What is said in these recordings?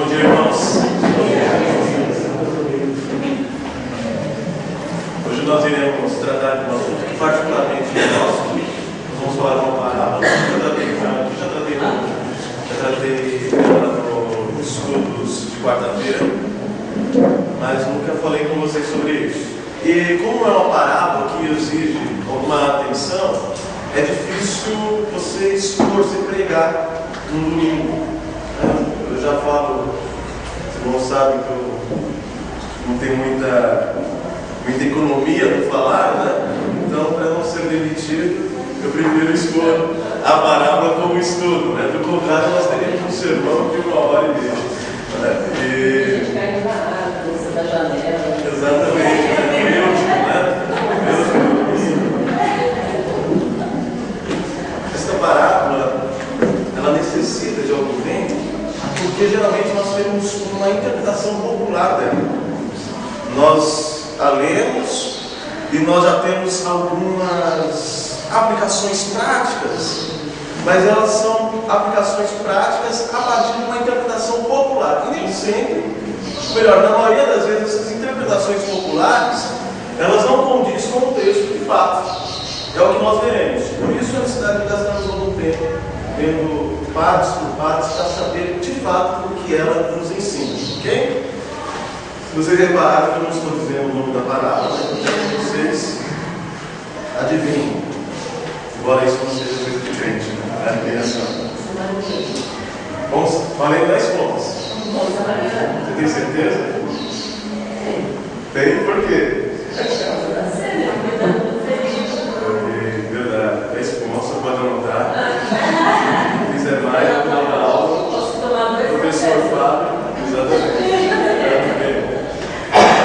Bom dia, irmãos. Hoje nós iremos tratar de um assunto que particularmente nosso. Nós vamos falar de uma parábola. Já tratei nos estudos de quarta-feira, mas nunca falei com vocês sobre isso. E como é uma parábola que exige alguma atenção, é difícil você expor, se pregar no domingo. Eu já falo, os irmãos sabem que eu não tenho muita economia no falar, né? Então, para não ser demitido, eu prefiro expor a parábola como estudo, né? Do contrário, nós teríamos um sermão de 1h30. Né? Da janela. Exatamente, Esta parábola, ela necessita de algum tempo, porque geralmente nós temos uma interpretação popular dela. Nós a lemos e nós já temos algumas aplicações práticas, mas elas são aplicações práticas a partir de uma interpretação popular. E nem sempre, melhor, na maioria das vezes, essas interpretações populares, elas não condizem com o texto de fato. É o que nós veremos. Por isso a necessidade de gastarmos algum tempo vendo partes por partes para saber de fato o que ela nos ensina. Ok? Se vocês repararam que eu não estou dizendo o nome da parábola, então vocês adivinhem. Embora isso não seja coisa de gente, né? Bom, falei 10 pontos. Você tem certeza? Tem? Por quê? Verdade. 10 pontos, você pode anotar. Se quiser mais, no final da aula, o professor Fábio. Exatamente.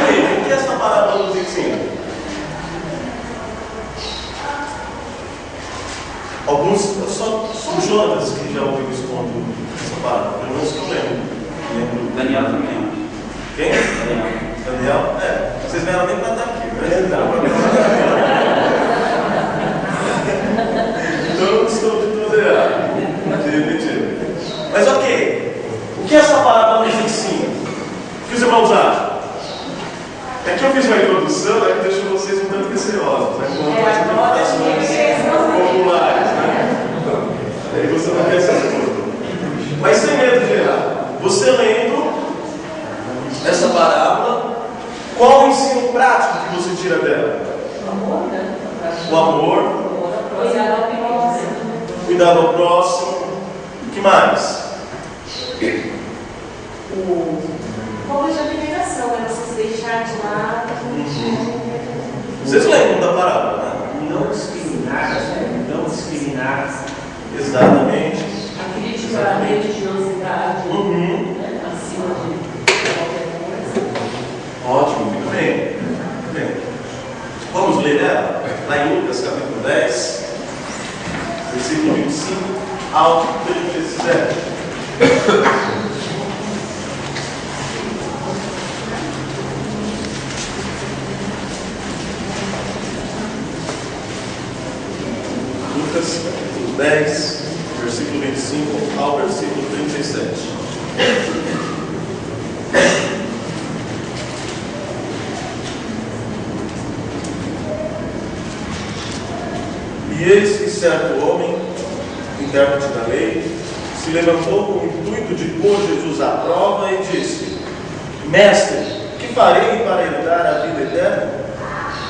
O que essa parábola nos ensina? Alguns, só o Jonas que já ouviu expondo essa parábola, pelo menos que eu lembro. Daniel também. Quem? Daniel? Vocês não eram nem para estar aqui, né? Então eu não estou de tudo errado. De repetir. Mas ok, o que essa parábola nos ensina? O que os irmãos acham? É que eu fiz uma introdução, que deixou vocês um tanto receosos, né? Com as interpretações populares, né? Aí você não quer ser tudo. Mas sem medo de errar. Você lendo essa parábola, qual o ensino prático que você tira dela? O amor, né? O amor. Cuidado ao próximo. O que mais? Como de abnegação, né? Você se deixar de lado. Vocês lembram da parábola, né? Não discriminar, não discriminar. Exatamente. A crítica à religiosidade, acima de qualquer coisa. Ótimo, muito bem. Muito bem. Vamos ler ela? Lá em Lucas capítulo 10, versículo 25 ao 37. Lucas capítulo 10, versículo 25 ao versículo 37. E eis que certo homem, intérprete da lei, se levantou com o intuito de pôr Jesus à prova e disse: Mestre, que farei para herdar a vida eterna?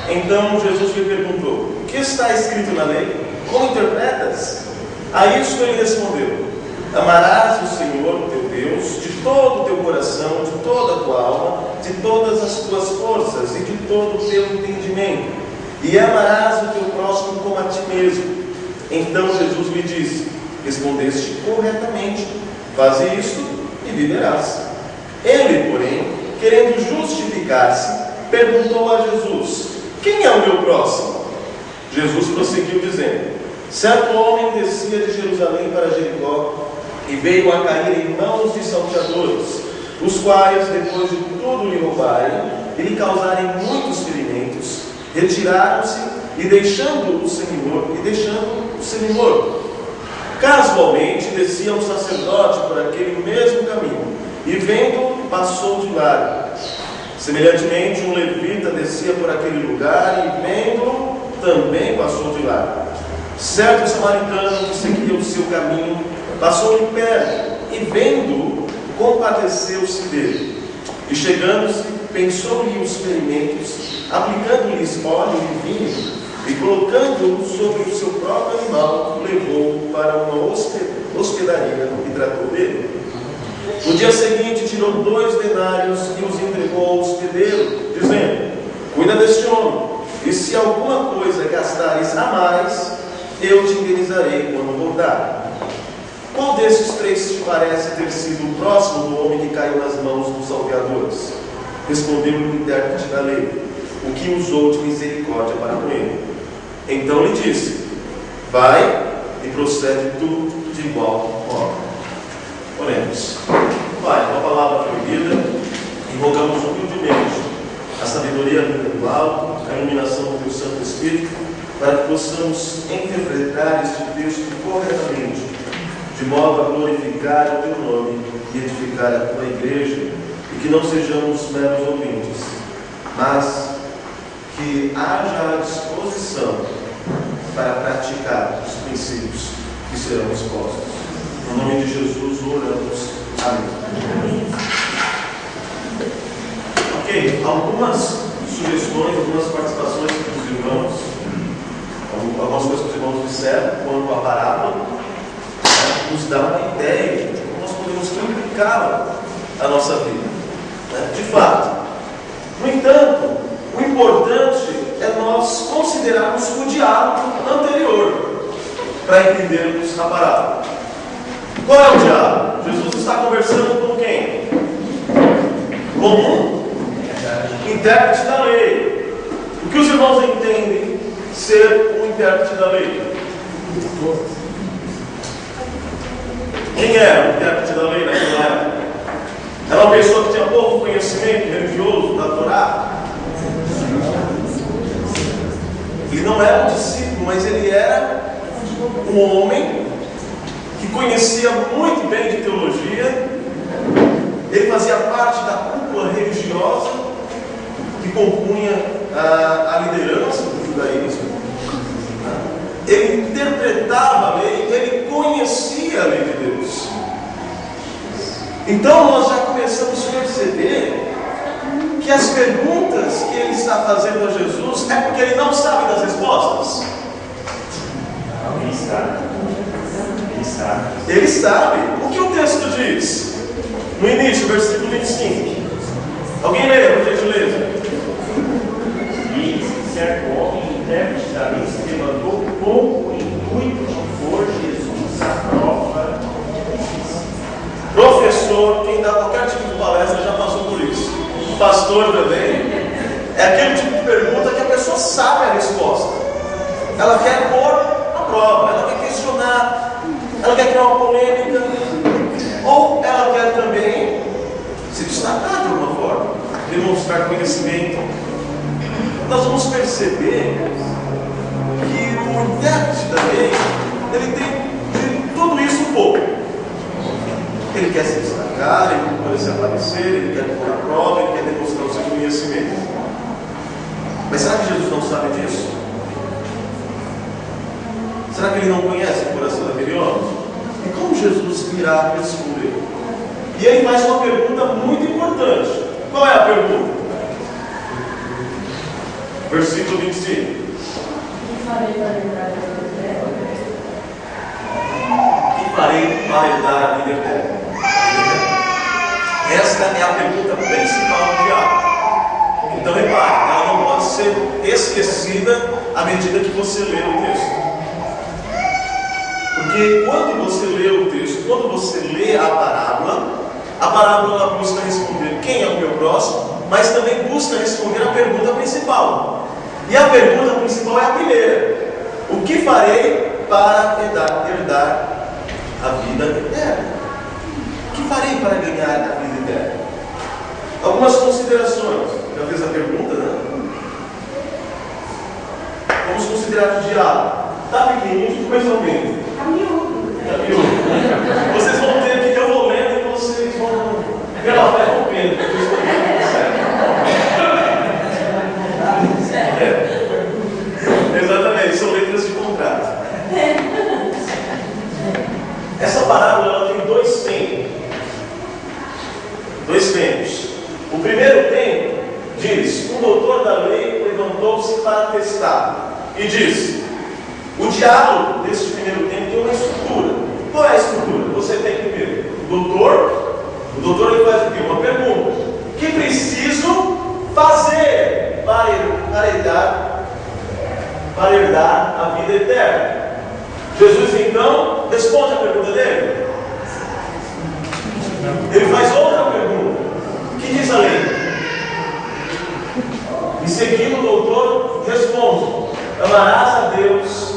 Então Jesus lhe perguntou: O que está escrito na lei? Como interpretas? A isto ele respondeu: Amarás o Senhor teu Deus de todo o teu coração, de toda a tua alma, de todas as tuas forças e de todo o teu entendimento, e amarás o teu próximo como a ti mesmo. Então Jesus lhe disse: Respondeste corretamente, faze isto e viverás. Ele, porém, querendo justificar-se, perguntou a Jesus: Quem é o meu próximo? Jesus prosseguiu dizendo: Certo homem descia de Jerusalém para Jericó e veio a cair em mãos de salteadores, os quais, depois de tudo lhe roubarem e lhe causarem muitos ferimentos, retiraram-se e deixando o semi-morto. Casualmente descia um sacerdote por aquele mesmo caminho, e vendo passou de largo. Semelhantemente, um levita descia por aquele lugar e, vendo, também passou de largo. Certo samaritano que seguia o seu caminho passou-lhe perto e, vendo, compadeceu-se dele. E chegando-se, pensou-lhe os ferimentos, aplicando-lhes óleo e vinho, e colocando-o sobre o seu próprio animal, levou-o para uma hospedaria e tratou dele. No dia seguinte, tirou 2 denários e os entregou ao hospedeiro, dizendo: cuida deste homem, e se alguma coisa gastares a mais, eu te indenizarei quando voltar. Qual desses 3 te parece ter sido o próximo do homem que caiu nas mãos dos salteadores? Respondeu-lhe o intérprete da lei: o que usou de misericórdia para com ele. Então lhe disse: vai e procede tu de igual modo. Oremos. Pai, a tua palavra foi lida e rogamos humildemente a sabedoria vinda do alto, a iluminação do teu Santo Espírito, para que possamos interpretar este texto corretamente, de modo a glorificar o teu nome e edificar a tua igreja, e que não sejamos meros ouvintes, mas que haja a disposição para praticar os princípios que serão expostos. No nome de Jesus oramos. Amém. Ok, algumas sugestões, algumas participações dos irmãos, algumas coisas que os irmãos disseram quanto à parábola, nos dá uma ideia de como nós podemos aplicá-la à nossa vida. De fato. No entanto, o importante é nós considerarmos o diálogo anterior para entendermos a parábola. Qual é o diálogo? Jesus está conversando com quem? Com um intérprete da lei. O que os irmãos entendem ser um intérprete da lei? Quem era o intérprete da lei naquela época? Era uma pessoa que tinha pouco conhecimento religioso da Torá. Ele não era um discípulo, mas ele era um homem que conhecia muito bem de teologia. Ele fazia parte da cúpula religiosa que compunha a liderança do judaísmo. Ele interpretava a lei, ele conhecia a lei de Deus. Então nós já começamos a perceber que as perguntas que ele está fazendo a Jesus é porque ele não sabe das respostas. Ele sabe. Ele sabe. O que o texto diz? No início, versículo 25. Alguém lê, por gentileza? E certo homem, intérprete da lei, se levantou com o intuito de pôr Jesus à prova. Professor, quem dá qualquer tipo de palestra já passou por isso. Pastor também. É aquele tipo de pergunta que a pessoa sabe a resposta. Ela quer pôr à prova, ela quer questionar, ela quer criar uma polêmica, ou ela quer também se destacar de alguma forma, demonstrar conhecimento. Nós vamos perceber que o intérprete da lei, ele tem de tudo isso um pouco. Ele quer se destacar, ele quer se aparecer, ele quer pôr à prova, ele quer demonstrar o seu conhecimento. Mas será que Jesus não sabe disso? Será que ele não conhece o coração daquele homem? E como Jesus irá responder? E ele faz uma pergunta muito importante. Qual é a pergunta? Versículo 25. Que farei para lembrar da vida eterna? Que farei para herdar a vida eterna? Esta é a pergunta principal do diálogo. Então repare, ela não pode ser esquecida à medida que você lê o texto. Porque quando você lê o texto, quando você lê a parábola ela busca responder quem é o meu próximo, mas também busca responder a pergunta principal. E a pergunta principal é a primeira: o que farei para herdar a vida eterna? O que farei para ganhar a vida eterna? Algumas considerações. Já fez a pergunta, né? Vamos considerar o diálogo. Está pequenininho, ficou mais ou menos. Está miúdo. Vocês vão ter que eu vou lendo e vocês vão Pela fé compreendo, porque eu estou exatamente, são letras de contrato. Essa parábola ela tem dois tempos. Dois tempos. O primeiro tempo diz: um doutor da lei levantou-se para testar e disse: o diálogo desse primeiro tempo tem uma estrutura. Qual é a estrutura? Você tem primeiro o doutor ele faz o quê? Uma pergunta: o que preciso fazer para herdar a vida eterna? Jesus então responde a pergunta dele. Ele faz outra pergunta: o que diz a lei? Em seguida o doutor responde: amarás a Deus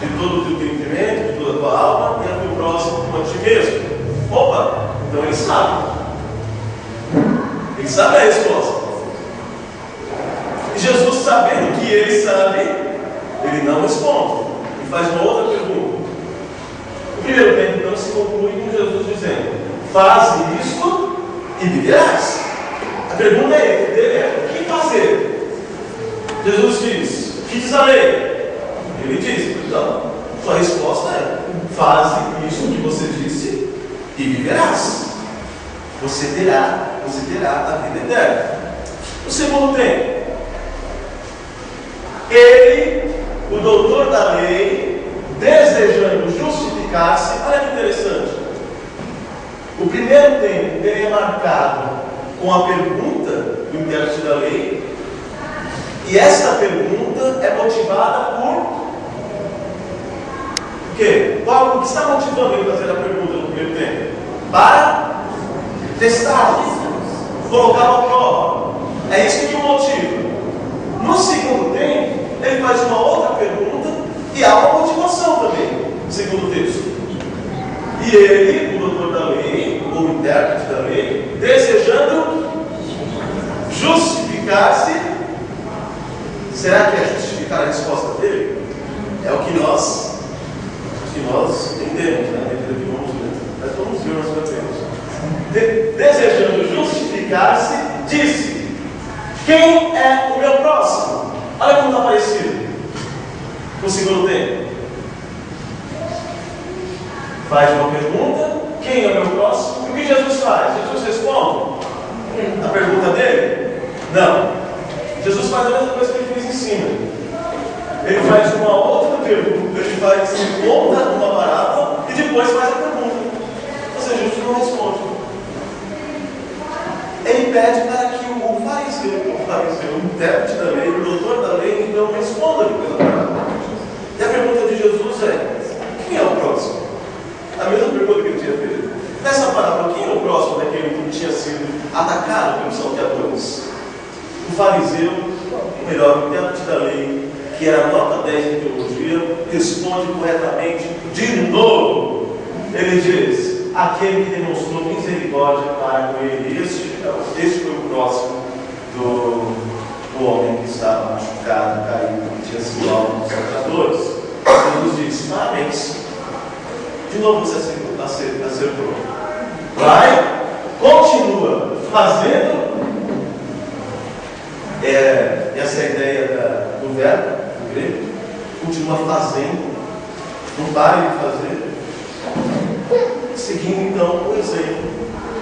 de todo o teu entendimento, de toda a tua alma e a teu próximo como a ti mesmo. Opa, então ele sabe. Ele sabe a resposta. E Jesus, sabendo que ele sabe, ele não responde. Ele faz uma outra pergunta. O primeiro tempo então se conclui com Jesus dizendo: faze isto e viverás. A pergunta dele é: o que fazer? Jesus diz: o que diz a lei? Ele diz: então, sua resposta é: faze isso que você disse e viverás. Você terá a vida eterna. O segundo tempo, ele, o doutor da lei, desejando justificar-se. Olha que interessante. O primeiro tempo ele é marcado com a pergunta do intérprete da lei, e esta pergunta é motivada por o quê? O que está motivando ele a fazer a pergunta no primeiro tempo? Para testar, colocar à prova. É isso que o motiva. No segundo tempo, ele faz uma outra pergunta e há uma motivação também, segundo o texto. E ele, o doutor da lei, ou o intérprete da lei, desejando justificar-se. Será que é justificar a resposta dele? É o que nós entendemos, né? Mas vamos ver mais para frente. Desejando justificar-se, disse: quem é o meu próximo? Olha como está parecido no segundo tempo. Faz uma pergunta: quem é o meu próximo? E o que Jesus faz? Jesus responde a pergunta dele? Não. Jesus faz a mesma coisa que ele fez em cima. Ele faz uma outra pergunta, ele conta uma parábola e depois faz a pergunta. Ou seja, Jesus não responde. Ele pede para que o fariseu, o intérprete da lei, o doutor da lei, então responda pela parábola. E a pergunta de Jesus é: quem é o próximo? A mesma pergunta que ele tinha feito. Nessa parábola, quem é o próximo daquele que tinha sido atacado pelos salteadores? O fariseu, ou melhor, o intérprete da lei, que era nota 10 em teologia, responde corretamente de novo. Ele diz: aquele que demonstrou misericórdia para com ele. Este foi o próximo do homem que estava machucado, caído, que tinha sido alvo dos salteadores. Jesus disse: parabéns. De novo você acertou. Vai, continua fazendo. Essa é a ideia do verbo, do grego. Continua fazendo. Não pare de fazer. Seguindo então o exemplo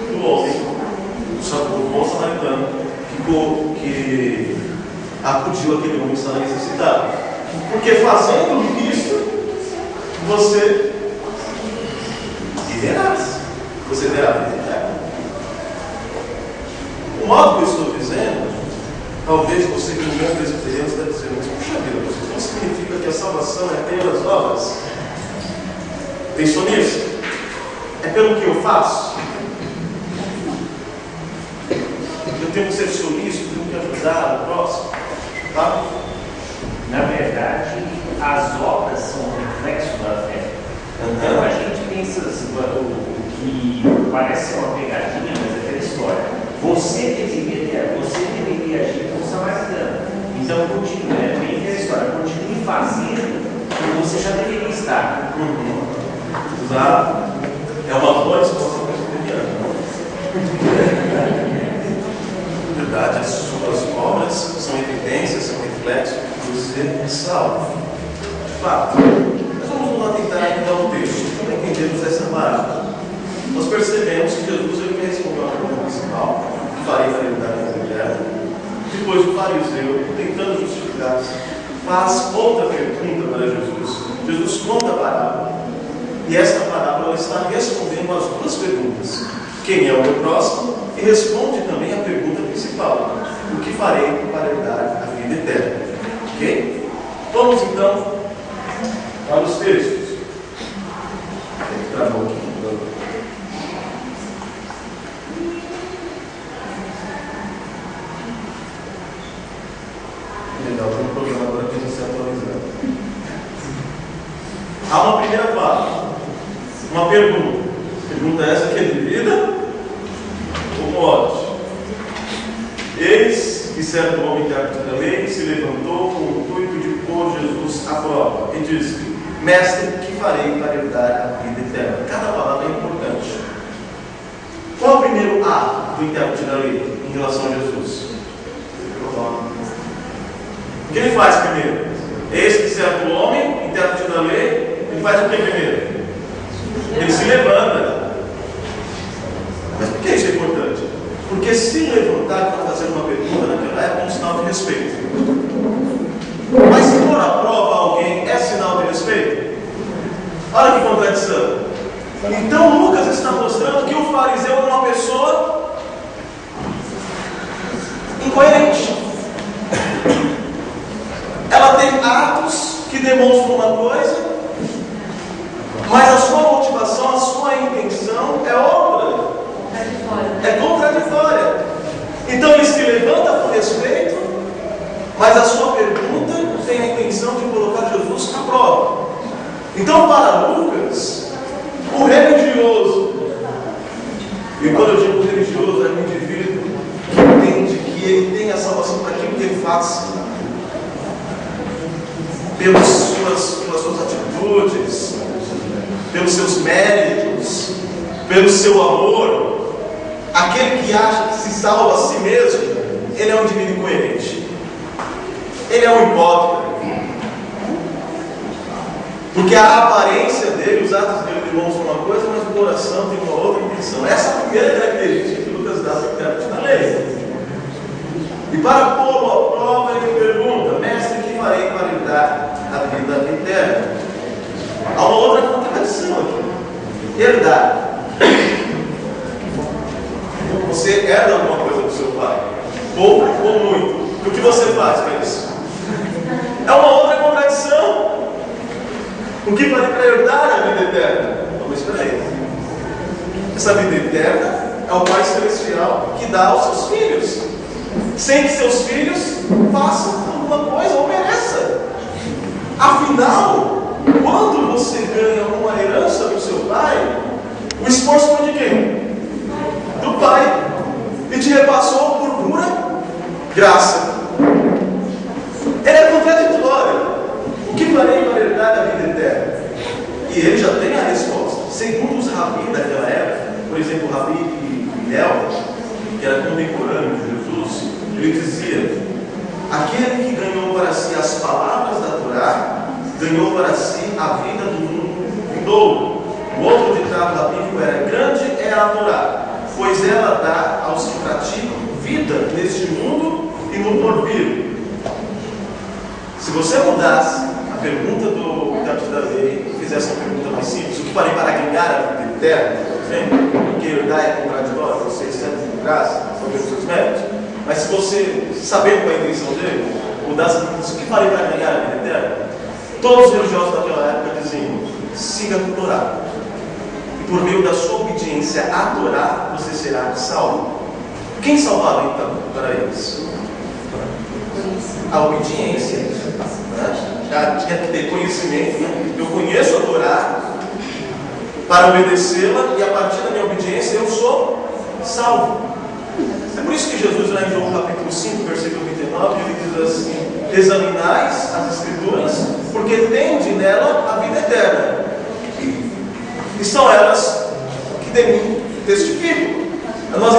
do homem, do bom samaritano, que acudiu aquele homem que estava necessitado. Porque fazendo isso, você viverás. Você terá vida eterna. O modo que eu estou dizendo, talvez você que não tem experiência está dizendo: mas puxa vida, isso não significa que a salvação é apenas obras. Pensou nisso? É pelo que eu faço? Eu tenho que ser solícito, tenho que ajudar o próximo, tá? Na verdade, as obras são um reflexo da fé. Então a gente pensa assim, o que parece ser uma pegadinha, mas é aquela história. Você deveria agir como samaritano. Então continue, é bem aquela história, continue fazendo o que você já deveria estar. Exato. É uma boa discussão presbiteriana. Na verdade, as suas obras são evidências, são reflexos que você é salvo. De fato. Mas vamos lá tentar entender o texto para entendermos essa parábola. Nós percebemos que Jesus ele respondeu a pergunta principal: o que farei para herdar a vida eterna? Depois o fariseu, tentando justificar-se, faz outra pergunta para Jesus. Jesus conta a parábola. E esta parábola está respondendo às duas perguntas: quem é o meu próximo? E responde também à pergunta principal: o que farei para herdar a vida eterna? Ok? Vamos então para os textos. Travou aqui. Legal, tem um programa agora que a gente se atualizar. Há uma primeira parte, uma pergunta. Pergunta essa que é de vida ou morte? Eis que certo homem intérprete da lei se levantou com o intuito de pôr Jesus à prova e disse: Mestre, o que farei para herdar a vida eterna? Cada palavra é importante. Qual é o primeiro A do intérprete da lei em relação a Jesus? O que ele faz primeiro? Eis que certo homem, intérprete da lei, ele faz o que primeiro? Ele se levanta. Mas por que isso é importante? Porque se levantar para fazer uma pergunta naquela época é um sinal de respeito. Mas se pôr à prova alguém é sinal de respeito? Olha que contradição. Então Lucas está mostrando que o fariseu é uma pessoa incoerente. Ela tem atos que demonstram uma coisa, mas a sua motivação, a sua intenção é outra. É contraditória. Então ele se levanta por respeito, mas a sua pergunta tem a intenção de colocar Jesus à prova. Então, para Lucas, o religioso, e quando eu digo religioso, é um indivíduo que entende que ele tem a salvação para aquilo que ele faz, pelas suas atitudes, pelos seus méritos, pelo seu amor. Aquele que acha que se salva a si mesmo, ele é um indivíduo incoerente. Ele é um hipócrita. Porque a aparência dele, os atos dele demonstram uma coisa, mas o coração tem uma outra intenção. Essa é a primeira característica que Lucas dá para o intérprete da lei. E para pô-lo à prova, ele pergunta: Mestre, o que farei para herdar a vida eterna? Há uma outra contradição aqui. Herdar. Você herda alguma coisa do seu pai? Pouco ou muito? O que você faz com isso? É uma outra contradição. O que farei para herdar a vida eterna? Vamos esperar aí. Essa vida eterna é o Pai Celestial que dá aos seus filhos, sem que seus filhos façam alguma coisa ou mereça. Afinal, quando você ganha uma herança do seu pai, o esforço foi de quem? Do pai. E te repassou por pura graça. Ele é contraditório. O que farei para herdar a vida eterna? E ele já tem a resposta. Segundo os rabis daquela época, por exemplo, o rabi Hillel, que era contemporâneo de Jesus, ele dizia: aquele que ganhou para si as palavras da Torá, ganhou para si a vida do mundo vindouro. O outro ditado rabínico era: grande é a Torá, pois ela dá aos que praticam vida neste mundo e no porvir. Se você mudasse a pergunta do intérprete da lei e fizesse uma pergunta mais simples: o que farei para ganhar a vida eterna? Porque herdar é contraditório, você recebe de graça, são pelos seus méritos. Mas se você, sabendo qual é a intenção dele, mudasse a pergunta: o que farei para ganhar a vida eterna? Todos os religiosos daquela época diziam: siga a Torá. E por meio da sua obediência à Torá, você será salvo. Quem salvava então para eles? A obediência. Já tinha que ter conhecimento. Eu conheço a Torá para obedecê-la, e a partir da minha obediência eu sou salvo. É por isso que Jesus, lá em João capítulo 5, versículo 29, ele diz assim: examinais as Escrituras, porque tende nela a vida eterna. E são elas que de mim testificam. Nós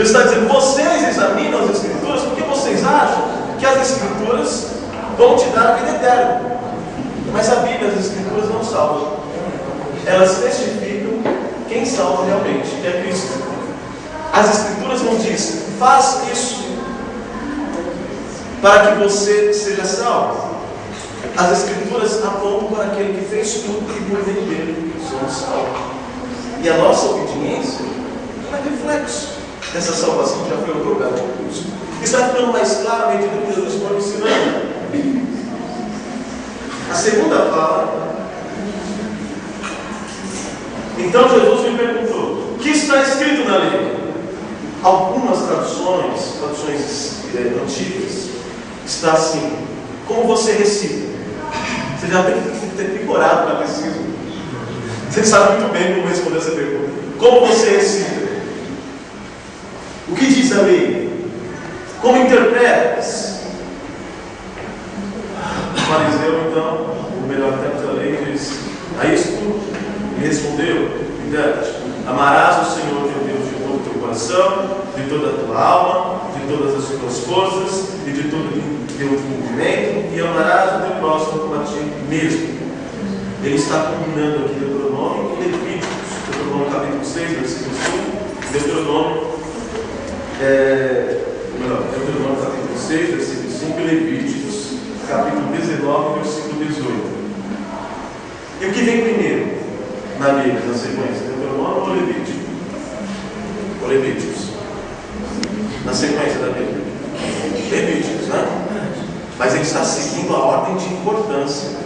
Jesus está dizendo, vocês examinam as Escrituras porque vocês acham que as Escrituras vão te dar a vida eterna. Mas a Bíblia, as Escrituras não salvam. Elas testificam quem salva realmente, que é Cristo. As Escrituras não dizem, faz isso para que você seja salvo. As Escrituras apontam para aquele que fez tudo e por meio dele somos salvos. E a nossa obediência é reflexo dessa salvação que já foi otorgada por Cristo. Está ficando mais claro à medida que Jesus foi ensinando. A segunda fala. Então Jesus me perguntou: o que está escrito na lei? Algumas traduções antigas, está assim: como você recita? Você já tem que ter decorado o catecismo. Você sabe muito bem como responder essa pergunta. Como você recita? O que diz a lei? Como interpretas? O fariseu, então, o melhor tempo da lei, diz: a isto ele respondeu: amarás o Senhor teu Deus de todo o teu coração, de toda a tua alma, de todas as tuas forças e de todo o teu entendimento, e amarás o teu próximo como a ti mesmo. Ele está combinando aqui Deuteronômio e Levíticos. Deuteronômio capítulo 6, versículo 5. Deuteronômio capítulo 6, versículo 5 e Levíticos capítulo 19, versículo 18. E o que vem primeiro na Bíblia, na sequência? Deuteronômio ou Levítico? Ou Levíticos? Na sequência da Bíblia? Levíticos, né? Mas ele está seguindo a ordem de importância.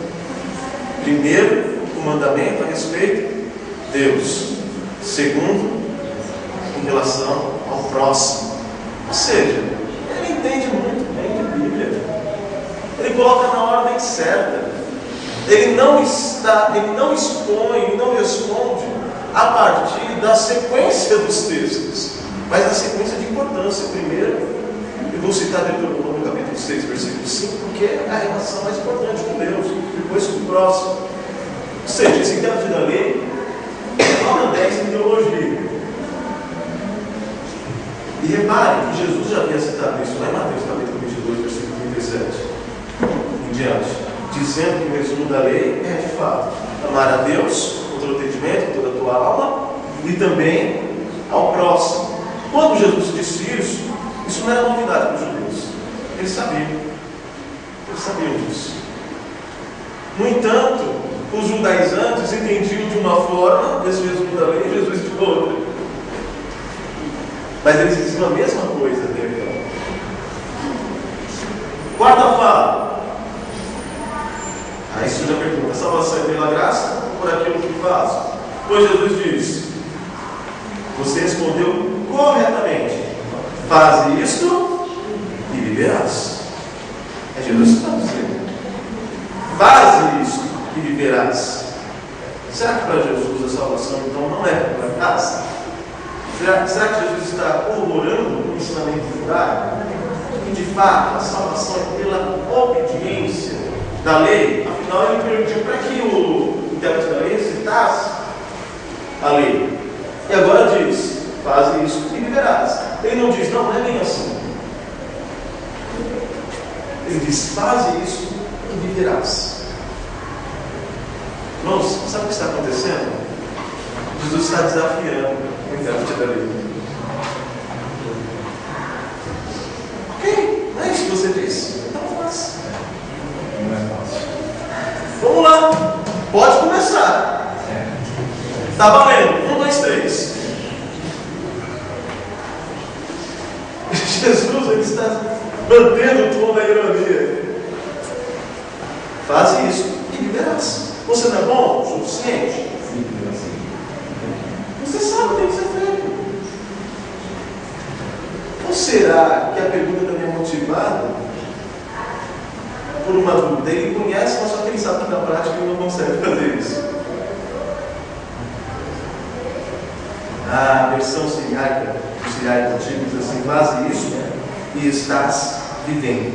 Primeiro, o mandamento a respeito de Deus. Segundo, em relação ao próximo. Ou seja, ele entende muito bem de Bíblia. Ele coloca na ordem certa. Ele não expõe, ele não responde a partir da sequência dos textos, mas da sequência de importância. Primeiro, eu vou citar Deuteronômio capítulo 6, versículo 5, porque é a relação mais importante com Deus, depois com o próximo. Ou seja, esse intérprete da lei é nota 10 em teologia. E repare que Jesus já havia citado isso lá em Mateus capítulo 22, versículo 37 em diante, dizendo que o resumo da lei é, de fato, amar a Deus com todo o entendimento, com toda a tua alma, e também ao próximo. Quando Jesus disse isso não era novidade para os judeus. Eles sabiam disso. No entanto, os judaizantes entendiam de uma forma esse resumo da lei e Jesus de outra. Mas eles diziam a mesma coisa dele. Quarta fala. Aí surge a pergunta: a salvação é pela graça ou por aquilo que faço? Pois Jesus diz: você respondeu corretamente, faz isto e viverás. É Jesus que está dizendo: faz isto e viverás. Será que para Jesus a salvação então não é pela graça? Será que Jesus está corroborando o ensinamento judaico? E de fato a salvação é pela obediência da lei? Afinal, ele permitiu para que o intérprete da lei citasse a lei. E agora diz: faz isso e viverás. Ele não diz: não é bem assim. Ele diz: faz isso e viverás. Irmãos, sabe o que está acontecendo? Jesus está desafiando o intérprete da lei. Ok, não é isso que você disse? Então faz. Não é fácil. Vamos lá, pode começar. Está valendo. 1, 2, 3. Jesus, ele está mantendo o tom da ironia. Faz isso e viverás. Você não é bom o suficiente? Você sabe o que tem que ser feito. Ou será que a pergunta também é motivada por uma dúvida? Ele conhece, mas só que ele sabe que na prática ele não consegue fazer isso. A versão siriaica, o siriaico antigo, diz assim: faz isso e estás vivendo.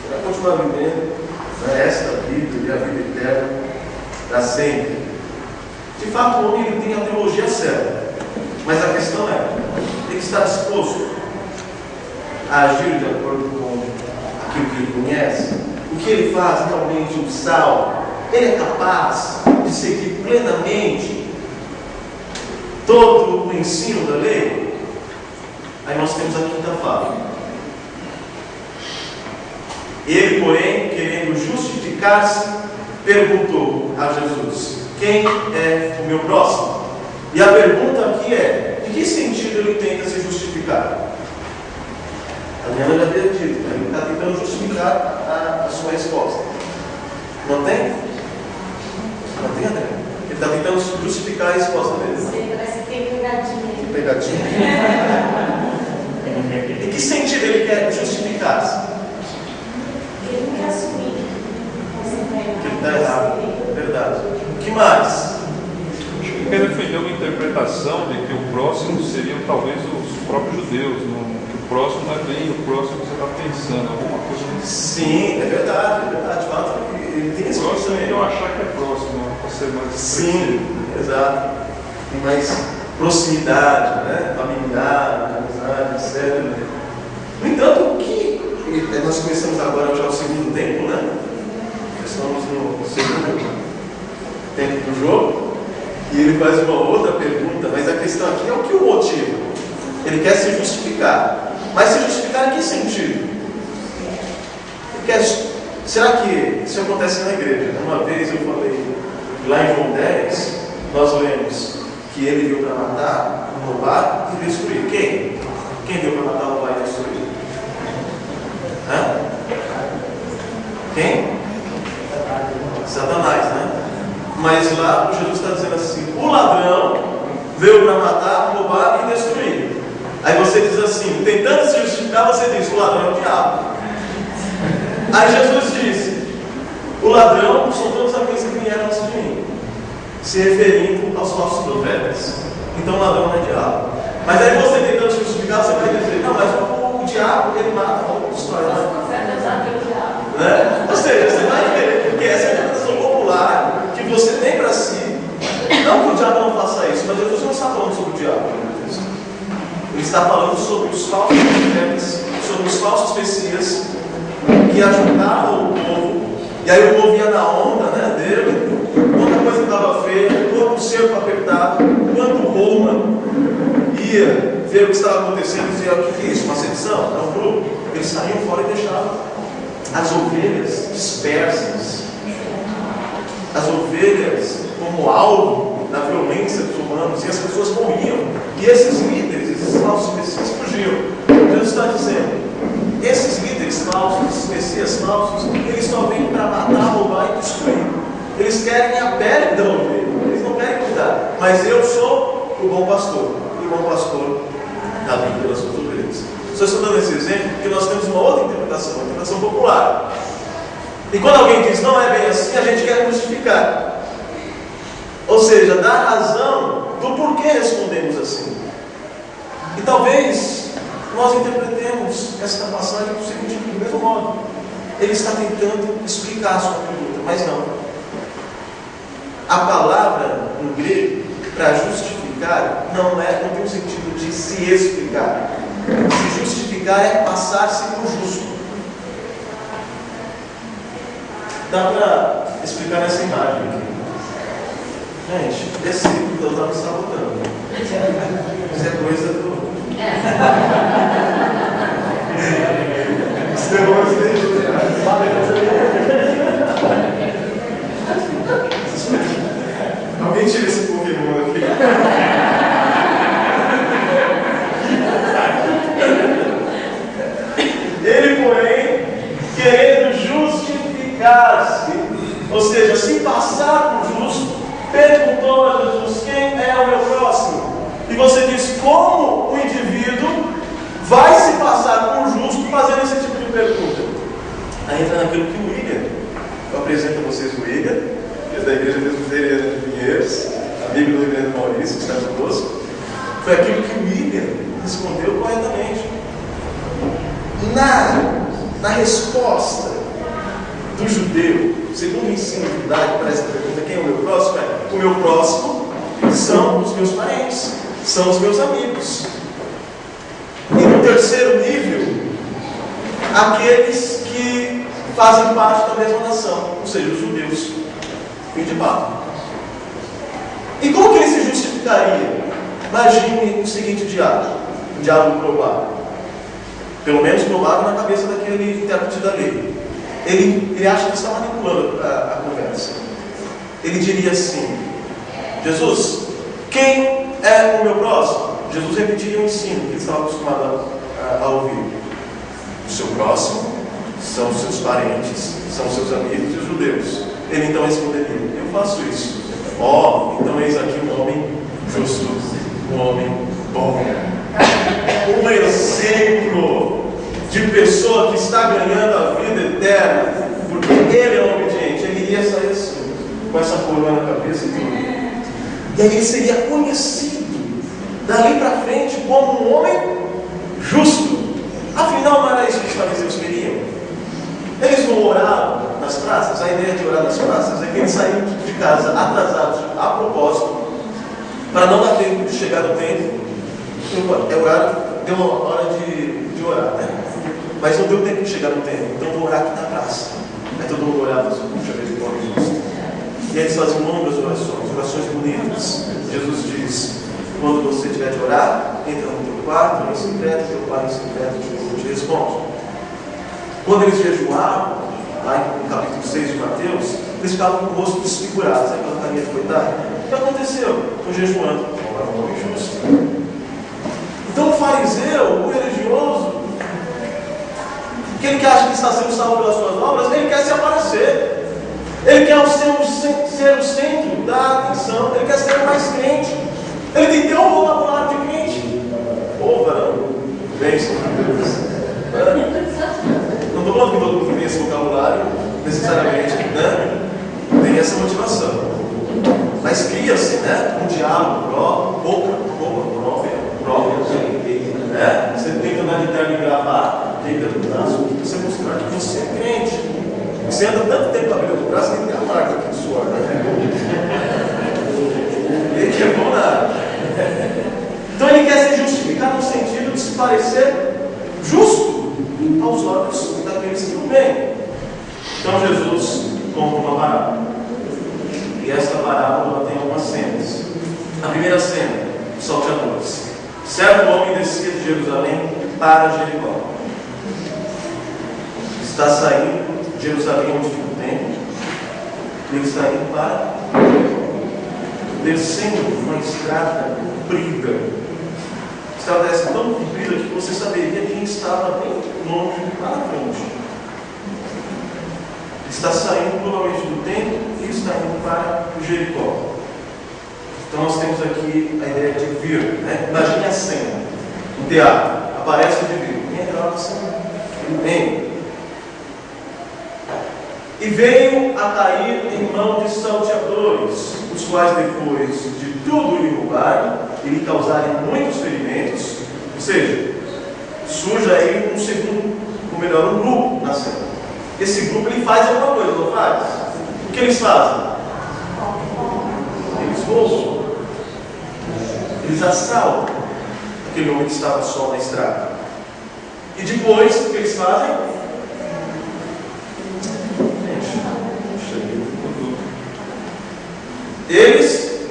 Você vai continuar vivendo esta vida e a vida eterna para sempre. De fato, o homem ele tem a teologia certa, mas a questão é: Ele está disposto a agir de acordo com aquilo que ele conhece? O que ele faz realmente o sal? Ele é capaz de seguir plenamente todo o ensino da lei? Aí nós temos a quinta fala. Ele, porém, querendo justificar-se, perguntou a Jesus: quem é o meu próximo? E a pergunta aqui é: em que sentido ele tenta se justificar? A Diana já havia dito, né? Ele está tentando justificar a sua resposta. Não tem? Não tem, André? Ele está tentando justificar a resposta dele. Você parece que tem pegadinha. Que pegadinha. Em que sentido ele quer justificar-se? Ele não quer assumir Que ele está errado. Verdade. O que mais? Ele quer defender uma interpretação de que o próximo seriam talvez os próprios judeus, que o próximo não é bem o próximo que você está pensando, alguma coisa assim. Sim, é verdade, é verdade. De fato, ele tem esse Próximo pensamento. é eu achar que é próximo, para ser mais Sim, exato. Tem mais proximidade, né? Familiar, amizade, etc. No entanto, o que nós começamos agora já o segundo tempo, né? Estamos no segundo tempo do jogo. E ele faz uma outra pergunta, mas a questão aqui é o que o motiva. Ele quer se justificar. Mas se justificar em que sentido? Será que isso acontece na igreja? Uma vez eu falei, lá em João 10, nós lemos que ele veio para matar, roubar e destruir. Quem? Quem veio para matar, roubar e destruir? Hã? Quem? Satanás, né? Mas lá Jesus está dizendo assim: o ladrão veio para matar, roubar e destruir. Aí você diz assim, tentando se justificar, você diz: o ladrão é o diabo. Aí Jesus disse: o ladrão são todos aqueles que vieram antes de mim, se referindo aos falsos profetas. Então o ladrão não é diabo. Mas aí você tentando se justificar, você vai dizer: não, mas o diabo ele mata, rouba, destrói. Né? Ou seja, você vai entender porque essa é a interpretação popular que você tem para si. Não que o diabo não faça isso, mas Jesus não está falando sobre o diabo. Ele está falando sobre os falsos profetas, sobre os falsos messias que ajudavam o povo. E aí o povo ia na onda, né, dele. Quando a coisa estava feia, quando o cerco apertado, quando Roma ia ver o que estava acontecendo, dizia: o que é isso? Uma sedição? É um grupo. Eles saíam fora e deixavam as ovelhas dispersas, as ovelhas como alvo da violência dos humanos, e as pessoas morriam, e esses líderes, esses falsos messias fugiam. Jesus está dizendo: esses líderes falsos, esses messias falsos, eles só vêm para matar, roubar e destruir. Eles querem a pele da ovelha, eles não querem cuidar. Mas eu sou o bom pastor, e o bom pastor dá vida pelas suas ovelhas. Só estou dando esse exemplo porque nós temos uma outra interpretação, uma interpretação popular. E quando alguém diz não é bem assim, a gente quer justificar. Ou seja, dar razão do porquê respondemos assim. E talvez nós interpretemos esta passagem do mesmo modo. Ele está tentando explicar a sua pergunta, mas não. A palavra no grego para justificar não tem o sentido de se explicar. Se justificar é passar-se por justo. Dá para explicar nessa imagem aqui. Gente, esse livro está me sabotando. Isso é coisa do. Isso é alguém tira esse Pokémon aqui. Ele, porém, querendo justificar-se, ou seja, se passar por justo, perguntou a Jesus: quem é o meu próximo? E você diz: como o indivíduo vai se passar por justo fazendo esse tipo de pergunta? Aí entra naquilo que o William, eu apresento a vocês o William, que é da Igreja Presbiteriana de Pinheiros, amigo do Reverendo Maurício, que está conosco. Foi aquilo que o William respondeu corretamente. Na resposta do judeu, segundo o ensino judaico para essa pergunta: quem é o meu próximo? O meu próximo são os meus parentes, são os meus amigos. terceiro nível, aqueles que fazem parte da mesma nação, ou seja, os judeus. Fim de papo. E como que ele se justificaria? Imagine o seguinte diálogo provável. Pelo menos provável na cabeça daquele intérprete da lei. Ele acha que está manipulando a conversa. Ele diria assim: Jesus, quem é o meu próximo? Jesus repetiria um ensino que ele estava acostumado a ouvir. O seu próximo são os seus parentes, são os seus amigos e os judeus. Ele então responderia: eu faço isso. Então eis aqui um homem justo, um homem bom. Um exemplo de pessoa que está ganhando a vida eterna, porque ele é obediente. Ele iria sair assim, com essa coroa na cabeça e tudo. E aí ele seria conhecido dali para frente como um homem justo. Afinal, não era isso que os fariseus queriam? Eles não oravam nas praças. A ideia de orar nas praças é que eles saíam de casa atrasados a propósito, para não dar tempo de chegar no templo. Deu uma hora de orar, né? Mas não deu tempo de chegar no templo, então vou orar aqui na praça. Aí todo mundo orava assim: puxa, vejo o homem justo. E eles faziam longas orações bonitas. Jesus diz: quando você tiver de orar, entra no teu quarto, em secreto, teu pai em secreto te responde. Quando eles jejuavam, lá no capítulo 6 de Mateus, eles ficavam com o rosto desfigurado, sabe aquela carinha de coitado? O que aconteceu? Estou jejuando. Agora um homem justo. Então o fariseu, o religioso, aquele que acha que está sendo salvo pelas suas obras, ele quer se aparecer. Ele quer ser o centro da atenção. Ele quer ser o mais crente. Ele tem que ter um vocabulário de crente. Varão, bênção de Deus. Não estou falando que todo mundo tem esse vocabulário, necessariamente, né? Tem essa motivação. Mas cria-se, né? Um diálogo próprio, né? Você tem que andar de terno e gravar, tem que ter do braço, para você mostrar que você é crente. Você anda tanto tempo com a Bíblia do braço, tem que ter a marca aqui de suor, né? Ele que é bom nada. Então ele quer se justificar no sentido de se parecer justo aos olhos daqueles que o veem. Então Jesus conta uma parábola. E esta parábola tem algumas cenas. A primeira cena, os salteadores. Certo homem descia de Jerusalém para Jericó. Está saindo de Jerusalém, onde fica o templo. Ele está indo para Jericó. Descendo uma estrada comprida. A estrada é tão comprida que você saberia quem estava bem longe lá na frente. Está saindo provavelmente do templo e está indo para Jericó. Então nós temos aqui a ideia de vir, né? Imagine a cena, um teatro, aparece o indivíduo, quem entra lá na cena? Ele vem. E veio a cair em mão de salteadores, os quais depois de tudo lhe roubarem e lhe causarem muitos ferimentos, ou seja, surge aí um segundo, ou melhor, um grupo na cena. Esse grupo ele faz alguma coisa, não faz? O que eles fazem? Eles roubam. Eles assaltam aquele homem que estava só na estrada. E depois, o que eles fazem? Eles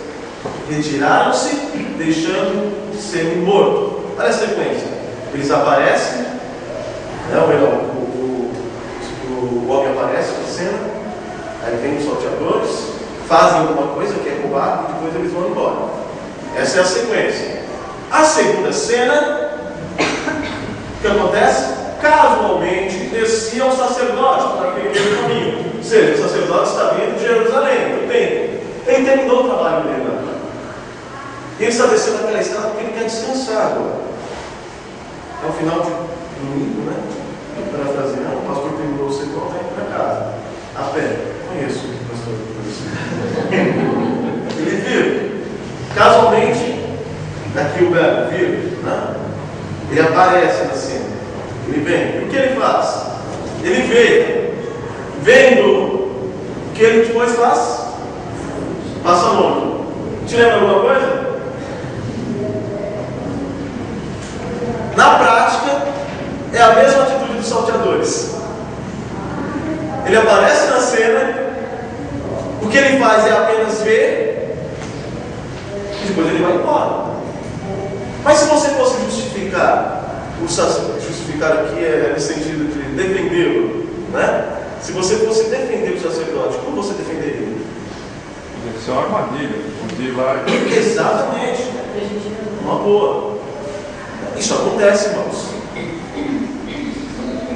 retiraram-se, deixando de ser morto. Olha a sequência. Eles aparecem, né, ou melhor, o homem aparece na cena, aí vem os salteadores, fazem alguma coisa, que é roubar, e depois eles vão embora. Essa é a sequência. A segunda cena, o que acontece? Casualmente descia um sacerdote para aquele mesmo caminho. Ou seja, o sacerdote está vindo de Jerusalém, do templo. Ele terminou o trabalho dele lá. E ele está descendo aquela estrada porque ele quer descansar agora. É o final de domingo, né? Parafraseando, o pastor terminou o sermão, está indo para casa. A pé. Conheço o pastor. Ele viu. Casualmente, daqui o verbo vir, né? Ele aparece na cena. Ele vem. E o que ele faz? Ele vê. Vendo o que ele depois faz? Passa longe. Te lembra alguma coisa? Na prática, é a mesma atitude dos salteadores. Ele aparece na cena, o que ele faz é apenas ver, e depois ele vai embora. Mas se você fosse justificar, justificar aqui é no sentido de defendê-lo, né? Se você fosse defender o sacerdote, como você defenderia? Deve ser uma armadilha. De ir lá e... Exatamente. Uma boa. Isso acontece, irmãos.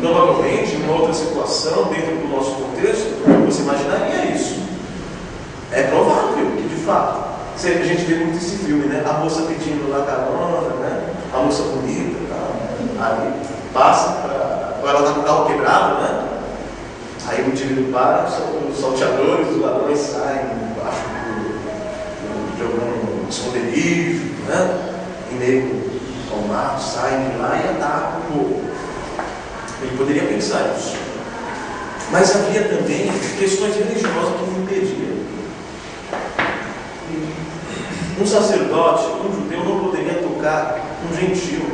Provavelmente, em uma outra situação, dentro do nosso contexto, você imaginaria isso. É provável que, de fato, a gente vê muito esse filme, né? A moça pedindo lá carona, né? A moça bonita, tá? Aí passa, ela está com o carro quebrado, né? Aí o indivíduo para, os salteadores, os ladrões saem embaixo de algum esconderijo, né? Em meio ao mato, saem de lá e atacam o povo. Ele poderia pensar isso. Mas havia também questões religiosas que o impediam. Um sacerdote, um judeu, não poderia tocar um gentil.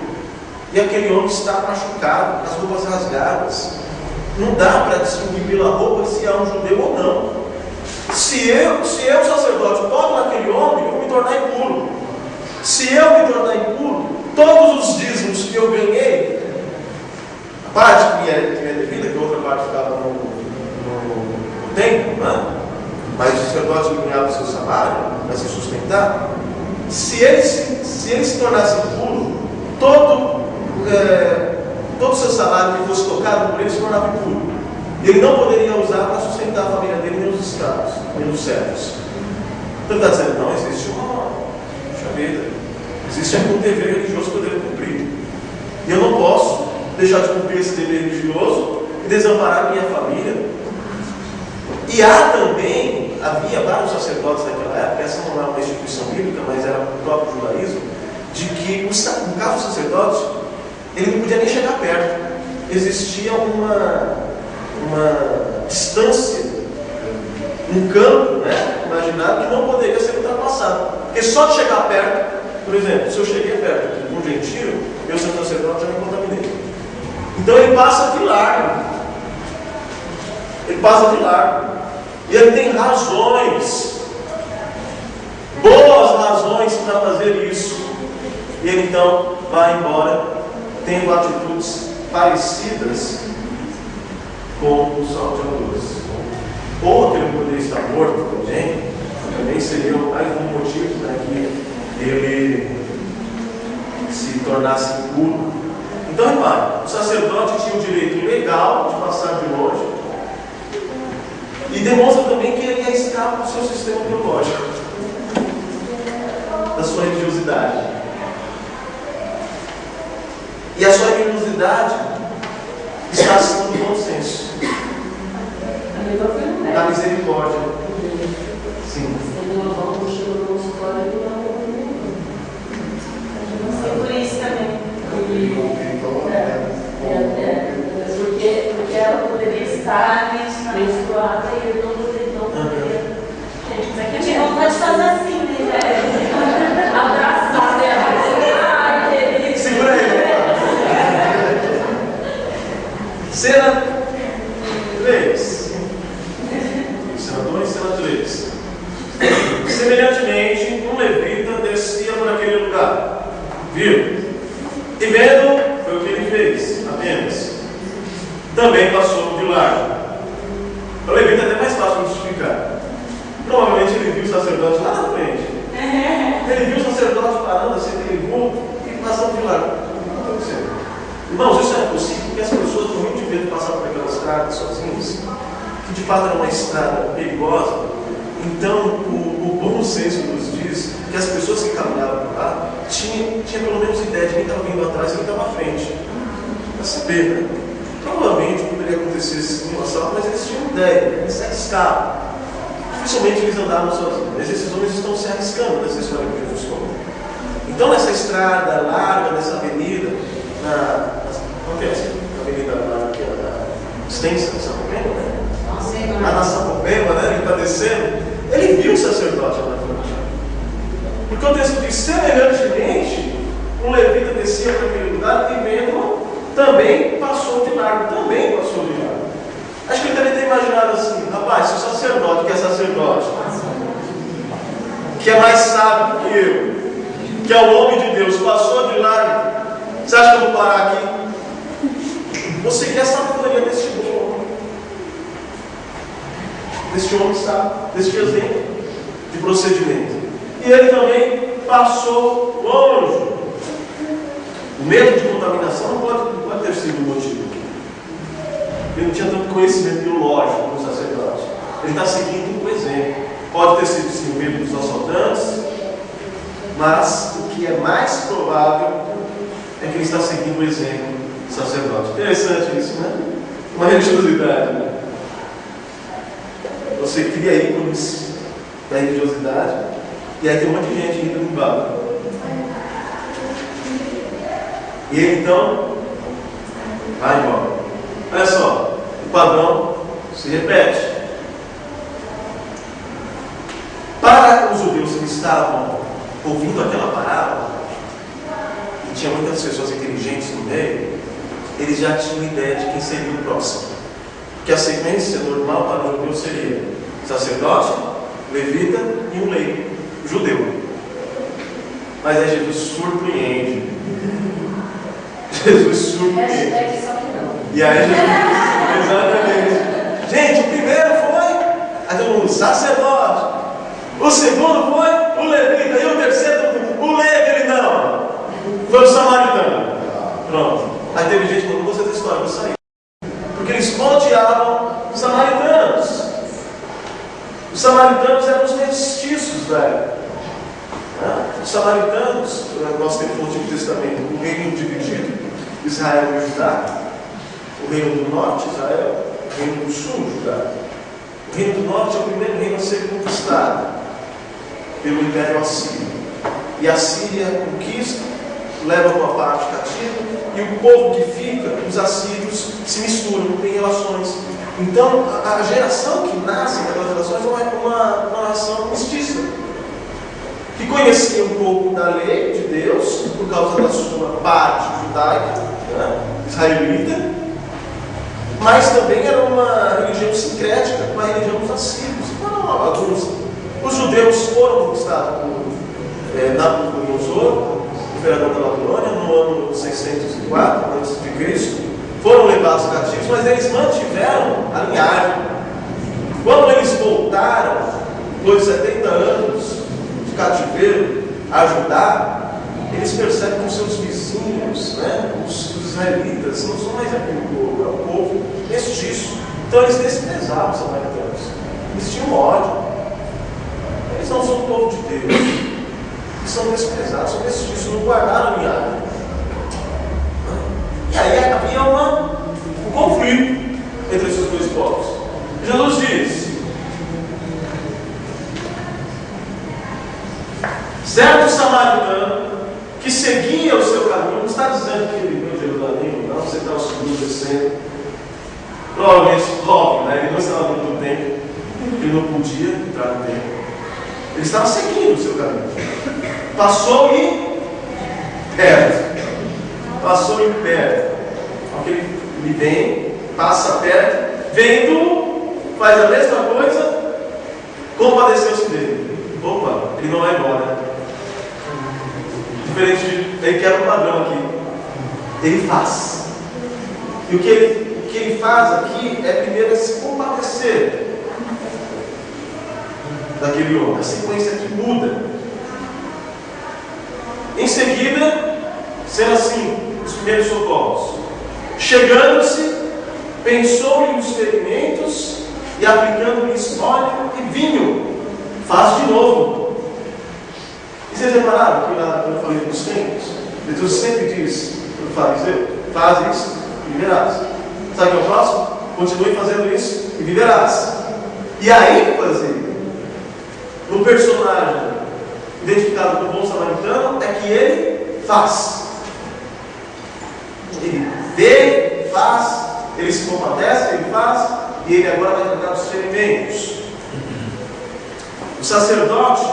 E aquele homem está machucado, as roupas rasgadas. Não dá para distinguir pela roupa se é um judeu ou não. Se eu, sacerdote, toco naquele homem, eu vou me tornar impuro. Se eu me tornar impuro, todos os dízimos que eu ganhei, a parte que me é devida, que a outra parte ficava no templo, né? Mas o sacerdote ganhava o seu salário para se sustentar. Se ele se tornasse impuro, todo o seu salário que fosse tocado por ele se tornava impuro. Ele não poderia usar para sustentar a família dele, nem os escravos, nem os servos. Então está dizendo, não, existe uma vida, existe um dever religioso que eu devo cumprir. E eu não posso deixar de cumprir esse dever religioso e desamparar minha família. E havia vários sacerdotes naquela época, essa não é uma instituição bíblica, mas era o próprio judaísmo, de que, no caso do sacerdote, ele não podia nem chegar perto. Existia uma distância, um campo, né, imaginário, que não poderia ser ultrapassado. Porque só de chegar perto, por exemplo, se eu cheguei perto de um gentio, eu sou sacerdote, já me contaminei. Então ele passa de largo. Ele passa de largo. E ele tem razões, boas razões para fazer isso. E ele então vai embora, tendo atitudes parecidas com os salteadores. Ou que ele poderia estar morto também seria mais um motivo para que ele se tornasse impuro. Então, repare, o sacerdote tinha o direito legal de passar de longe. E demonstra também que ele é escravo do seu sistema biológico, da sua religiosidade. E a sua religiosidade está acima do bom senso, da misericórdia. Sim. Por isso também. Porque ela poderia estar menstruada e ele não poderia. Eu tinha vontade de fazer assim, né? Abraçar ela. Segura aí. Cena 3. Cena 2, cena 3. Semelhantemente, um levita descia por aquele lugar. Viu? E vendo, foi o que ele fez, apenas. Também passou de largo. O levita é até mais fácil de justificar. Provavelmente ele viu o sacerdote lá na frente. Ele viu o sacerdote parando assim, aquele vulto, e passando de largo. O que está acontecendo? Irmãos, isso é possível porque as pessoas têm muito medo de passar por aquelas estradas sozinhas, que de fato era uma estrada perigosa. Então, o bom senso nos diz que as pessoas que caminhavam por lá tinham pelo menos ideia de quem estava vindo atrás e quem estava à frente. Para saber, né? Provavelmente poderia acontecer esse situação, mas eles tinham ideia, eles se arriscavam. Dificilmente eles andavam sozinhos, mas esses homens estão se arriscando nessa história que Jesus conta. Então, nessa estrada larga, nessa avenida, não é essa? A avenida lá, que é extensa, na Sapopemba, né? Lá na Sapopemba, né? Ele está descendo, ele viu o sacerdote lá na frente. Porque o texto diz: semelhantemente, um levita descia para aquele lugar e vendo, também passou de largo. Acho que ele também tem imaginado assim, rapaz, se o sacerdote, que é sacerdote, que é mais sábio que eu, que é o homem de Deus, passou de largo, você acha que eu vou parar aqui? Vou seguir essa sabedoria deste homem sábio, deste exemplo de procedimento. E ele também passou longe. O medo de contaminação não pode ter sido o motivo. Ele não tinha tanto conhecimento biológico como o sacerdote. Ele está seguindo um exemplo. Pode ter sido sim o medo dos assaltantes, mas o que é mais provável é que ele está seguindo o exemplo do sacerdote. Interessante isso, né? Uma religiosidade, né? Você cria ícones da religiosidade e aí tem um monte de gente indo embora. E ele então vai embora. Olha só, o padrão se repete. Para os judeus que estavam ouvindo aquela parábola, e tinha muitas pessoas inteligentes no meio, eles já tinham ideia de quem seria o próximo. Que a sequência normal para o judeu seria sacerdote, levita e um leigo judeu. Mas aí Jesus surpreende. Jesus surpreende. E aí Jesus, exatamente. Gente, o primeiro foi aí todo mundo, sacerdote. O segundo foi o levita. E o terceiro, o leigo, ele não. Foi o samaritano. Pronto. Aí teve gente que não gostou dessa história, vou sair. Porque eles ponteavam os samaritanos. Os samaritanos eram os mestiços da época. Os samaritanos, nós temos no Antigo Testamento o reino dividido, Israel e Judá, o reino do norte, Israel, o reino do sul, Judá. O reino do norte é o primeiro reino a ser conquistado pelo Império Assírio. E a Síria conquista, leva uma parte cativa, e o povo que fica, os assírios, se misturam, têm relações. Então, a geração que nasce naquelas relações é uma nação mestiça, que conhecia um pouco da lei de Deus, por causa da sua parte judaica, israelita, mas também era uma religião sincrética, uma religião dos assírios. Os judeus foram conquistados por Nabucodonosor, imperador da Babilônia, no ano 604 a.C., foram levados cativos, mas eles mantiveram a linhagem. Quando eles voltaram, depois de 70 anos de cativeiro, a ajudar, eles percebem que os seus vizinhos, os israelitas, não são mais aquele povo, é um povo mestiço. Então eles desprezavam os samaritanos, eles tinham ódio. Eles não são o povo de Deus, eles são desprezados, são mestiços, não guardaram a linhagem. E aí havia um conflito entre esses dois povos. Jesus diz: certo samaritano que seguia o seu caminho, não está dizendo que ele veio de Jerusalém, não, você está subindo, descendo. Provavelmente, óbvio, ele não estava dentro do templo, ele não podia entrar no templo. Ele estava seguindo o seu caminho. Passou em perto. Ele vem, passa perto, vendo, faz a mesma coisa, compadeceu-se dele. Opa, ele não vai embora. Diferente de. Ele quer um padrão aqui. Ele faz. E o que ele faz aqui é primeiro se compadecer daquele homem. A sequência aqui muda. Em seguida, sendo assim, os primeiros socorros. Chegando-se, pensou-lhe os ferimentos e aplicando-lhes óleo e vinho, faz de novo. E vocês repararam que lá quando eu falei dos tempos, Jesus sempre diz para o fariseu: faz isso e viverás. Sabe o que é o próximo? Continue fazendo isso e viverás. E a ênfase no personagem identificado como bom samaritano é que ele faz. Ele vê, faz, ele se compadece, ele faz, e ele agora vai tratar dos ferimentos. O sacerdote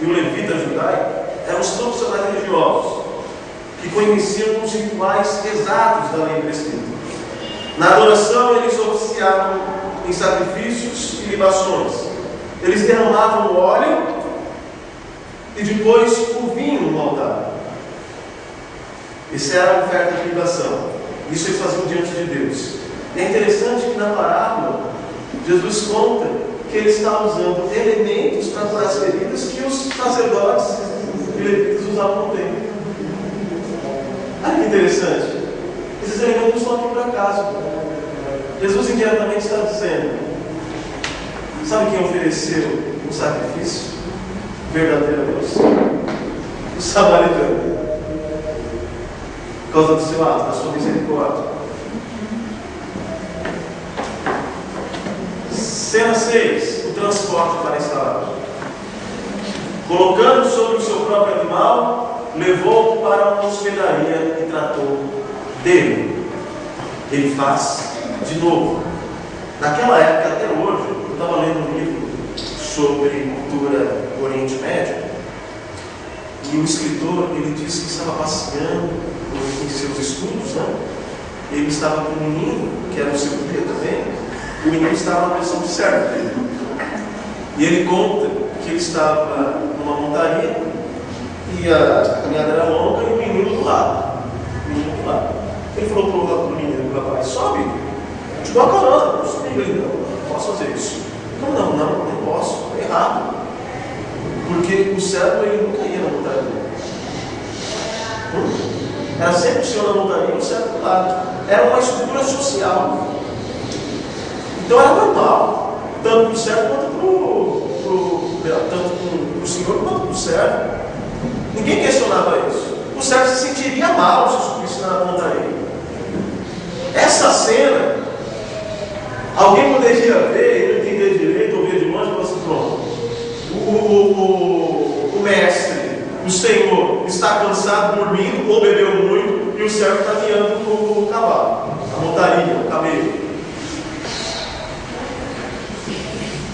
e o levita judaico eram os profissionais religiosos que que conheciam os rituais exatos da lei prescrita. Na adoração, eles oficiavam em sacrifícios e libações. Eles derramavam o óleo e depois o vinho no altar. Isso era a oferta de libação. Isso eles faziam diante de Deus. É interessante que na parábola, Jesus conta que ele está usando elementos para curar as feridas que os sacerdotes e levitas usavam no templo. Olha que interessante. Esses elementos não estão aqui por acaso. Jesus indiretamente está dizendo: sabe quem ofereceu um sacrifício verdadeiro a Deus? O samaritano. Por causa do seu ato, da sua misericórdia. Cena 6. O transporte para a estalagem. Colocando sobre o seu próprio animal, levou-o para uma hospedaria e tratou dele. Ele faz de novo. Naquela época, até hoje, eu estava lendo um livro sobre cultura do Oriente Médio, e o escritor, ele disse que estava passeando em seus estudos, né? Ele estava com um menino, que era o seu filho também. O menino estava na posição de servo dele. E ele conta que ele estava numa montaria e a caminhada era longa e o menino do lado. Ele falou para o menino, rapaz, sobe, te dou a carona, não sobe. Ele, não posso fazer isso. Não posso, é errado. Porque o servo, ele nunca ia na montaria. Era sempre o senhor na montaria e o servo do lado. Era uma estrutura social. Então era normal, tanto para o servo quanto para o senhor quanto para o servo. Ninguém questionava isso. O servo se sentiria mal se subisse na montaria. Essa cena, alguém poderia ver e não entender direito, ou ver de longe e falar assim: pronto, o mestre, o senhor, está cansado, dormindo ou bebeu muito, e o servo está guiando o cavalo, a montaria, o camelo.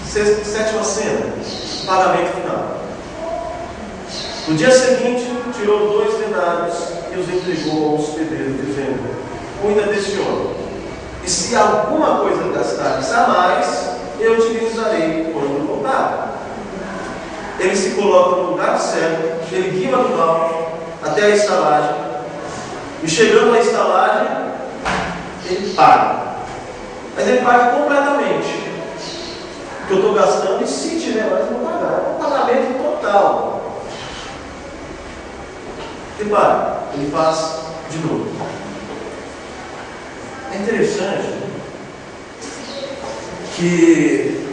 Sétima cena, pagamento final. No dia seguinte, tirou 2 denários e os entregou ao hospedeiro, dizendo: cuida deste homem, e se alguma coisa gastares a mais, eu te utilizarei quando voltar. Ele se coloca no lugar certo, ele guia o animal até a estalagem, e chegando à estalagem, ele paga. Mas ele paga completamente. O que eu estou gastando, e se tiver mais, eu vou pagar. É um pagamento total. Ele paga, ele faz de novo. É interessante que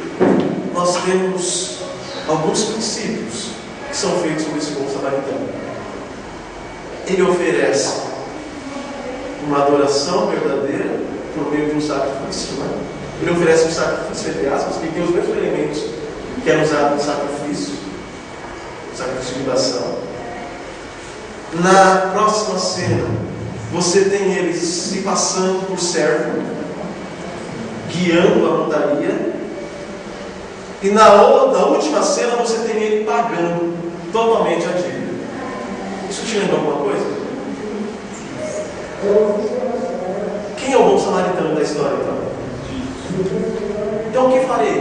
nós temos alguns princípios que são feitos por esse bom samaritano. Ele oferece uma adoração verdadeira por meio de um sacrifício, né? Ele oferece um sacrifício, entre aspas, que tem os mesmos elementos que eram usados no sacrifício de libação. Na próxima cena, você tem eles se passando por servo, guiando a montaria, e na última cena você tem ele pagando totalmente a dívida. Isso te lembra alguma coisa? Quem é o bom samaritano da história, então? Então o que farei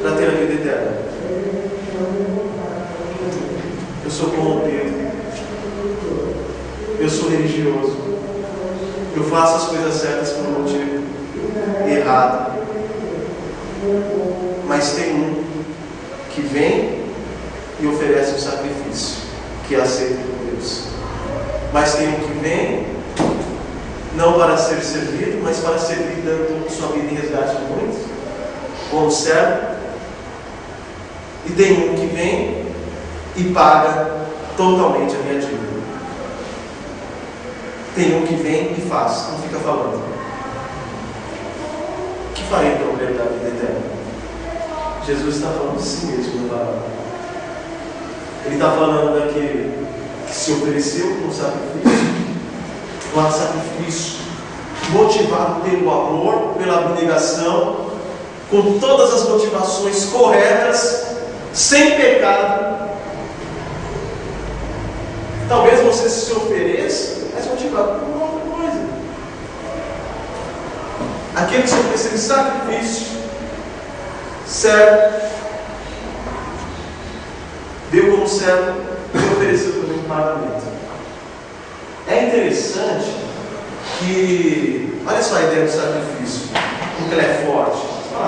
para ter a vida eterna? Eu sou corrompido, eu sou religioso, eu faço as coisas certas por um motivo errado, mas tem um que vem e oferece um sacrifício que é aceito por Deus. Mas tem um que vem não para ser servido, mas para servir, dando sua vida em resgate de muitos, como servo. E tem um que vem e paga totalmente a minha dívida. Tem um que vem e faz, não fica falando. O que farei para herdar a vida eterna? Jesus está falando de si mesmo na palavra. Ele está falando daquele que se ofereceu como sacrifício, um sacrifício motivado pelo amor, pela abnegação, com todas as motivações corretas, sem pecado, Talvez você se ofereça, mas motivado por uma outra coisa. Aquele que se oferecer em sacrifício, servo, deu como servo e ofereceu também um pagamento. É interessante que, olha só a ideia do sacrifício, como ela é forte.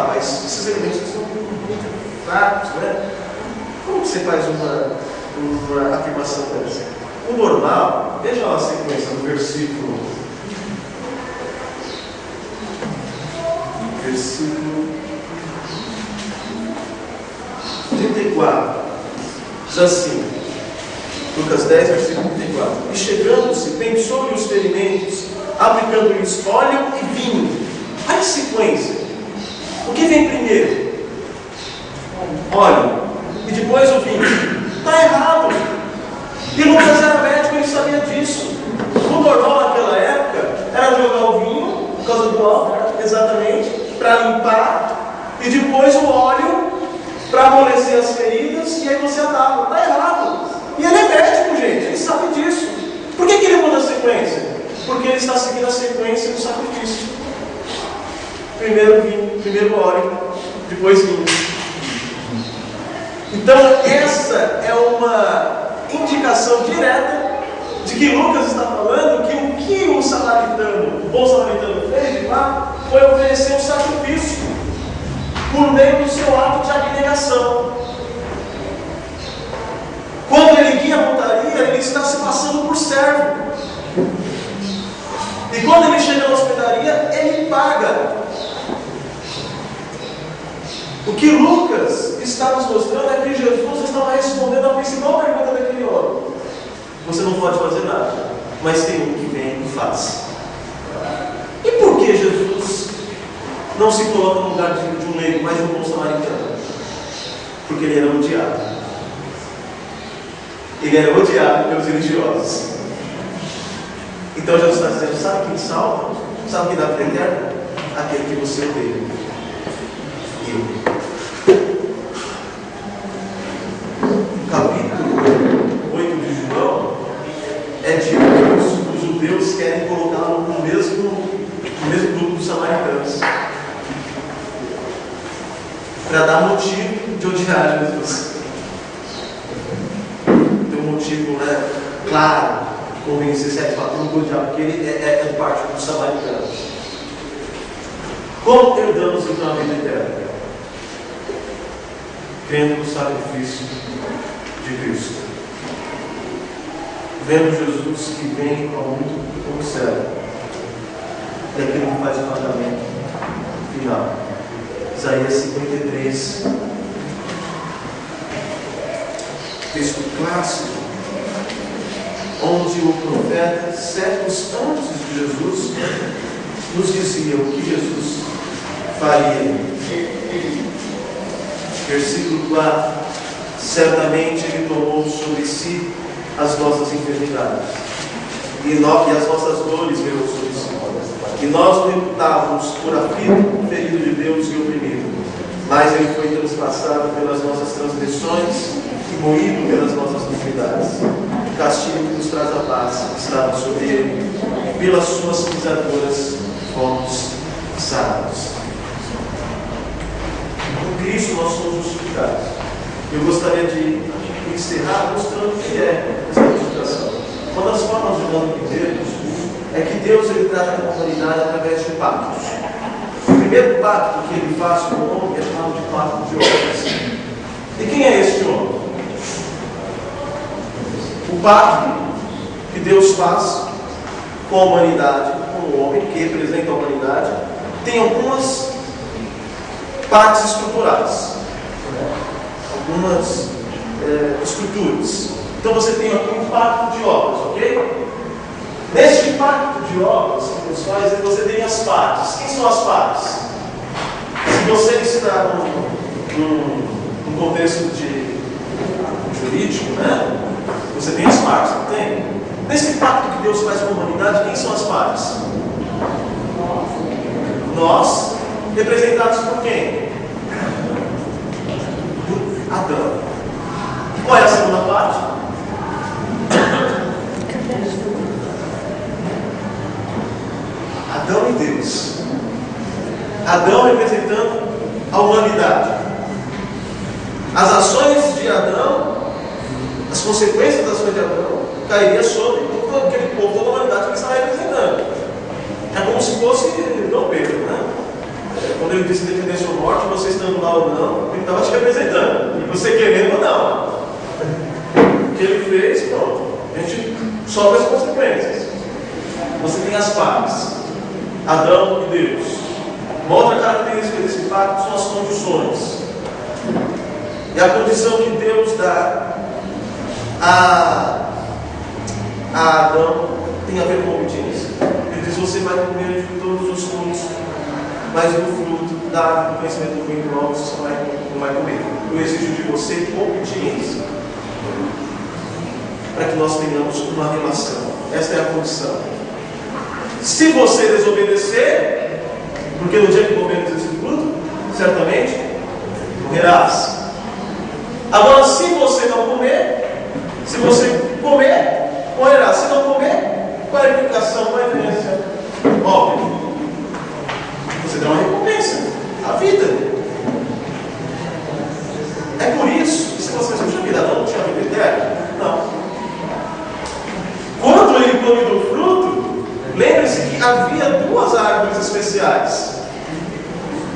Mas esses elementos são muito fracos, né? Como que você faz uma afirmação dessa? O normal, veja lá a sequência do versículo 34, diz assim, Lucas 10, versículo 34: E chegando-se, pensou-lhe os ferimentos, aplicando-lhes óleo e vinho. Olha a sequência. O que vem primeiro? Óleo. E depois o vinho. Está errado. E Lucas era médico, ele sabia disso. O normal naquela época era jogar o vinho, por causa do álcool, exatamente, para limpar, e depois o óleo para amolecer as feridas, e aí você atava. Está errado. E ele é médico, gente, ele sabe disso. Por que ele muda a sequência? Porque ele está seguindo a sequência do sacrifício. Primeiro vinho, primeiro óleo, depois vinho. Então, essa é uma indicação direta de que Lucas está falando que o que o bom samaritano fez de lá, foi oferecer um sacrifício por meio do seu ato de abnegação. Quando ele guia a montaria, ele está se passando por servo. E quando ele chega na hospedaria, ele paga. O que Lucas está nos mostrando é que Jesus estava respondendo a principal pergunta daquele homem. Você não pode fazer nada, mas tem um que vem e faz. E por que Jesus não se coloca no lugar de um leigo, mas de um bom samaritano? Porque ele era odiado. Ele era odiado pelos religiosos. Então Jesus está dizendo: sabe quem salva? Sabe quem dá vida eterna? Aquele que você odeia. Eu. Capítulo 8 de João é dito que os judeus querem colocá-lo no mesmo grupo dos samaritanos, para dar motivo de odiar Jesus. Tem um motivo, claro, de convencer certo fato, não vou odiar, porque ele é parte dos samaritanos. Como herdamos então a vida eterna? Crendo no sacrifício de Cristo, vendo Jesus que vem ao mundo como servo, é aquele que faz o pagamento final. Isaías 53, texto clássico, onde o profeta, séculos antes de Jesus, nos dizia o que Jesus faria. Versículo 4: certamente Ele tomou sobre si as nossas enfermidades, e as nossas dores levou sobre si. E nós o reputávamos por aflito, ferido de Deus e oprimido. Mas Ele foi transpassado pelas nossas transgressões e moído pelas nossas iniquidades. O castigo que nos traz a paz estava sobre Ele, e pelas suas pisaduras fomos sarados. Com Cristo nós somos justificados. Eu gostaria de encerrar mostrando o que é essa justificação. Uma das formas de nós entendermos é que Deus ele trata com a humanidade através de pactos. O primeiro pacto que Ele faz com o homem é chamado de pacto de obras. E quem é este homem? O pacto que Deus faz com a humanidade, com o homem que representa a humanidade, tem algumas partes estruturais, algumas estruturas. Então você tem aqui um pacto de obras, ok? Neste pacto de obras que Deus faz, você tem as partes. Quem são as partes? Se você está num contexto jurídico, você tem as partes, não tem? Nesse pacto que Deus faz com a humanidade, quem são as partes? Nós, representados por quem? Por Adão. Qual é a segunda parte? As ações de Adão, as consequências das ações de Adão, cairiam sobre aquele povo, toda a humanidade que ele estava representando. É como se fosse Dom Pedro, né? Quando ele disse independência ou morte, você estando lá ou não, ele estava te representando. E você querendo ou não. O que ele fez, pronto. A gente sofre as consequências. Você tem as partes. Adão e Deus. Uma outra característica desse pacto são as condições. E a condição que Deus dá a Adão tem a ver com obediência. Ele diz: você vai comer de todos os frutos, mas do fruto da árvore do conhecimento do bem e do mal você não vai comer. Eu exijo de você obediência, para que nós tenhamos uma relação. Esta é a condição. Se você desobedecer, porque no dia que comeres esse fruto, certamente morrerás. Agora, se você não comer, se você comer, morrerás. Se não comer, qual é a implicação, qual é a diferença? Óbvio. Você tem uma recompensa, a vida. É por isso que se você pensa, puxa vida, não tinha vida eterna? Não. Quando ele come do fruto, lembre-se que havia duas árvores especiais: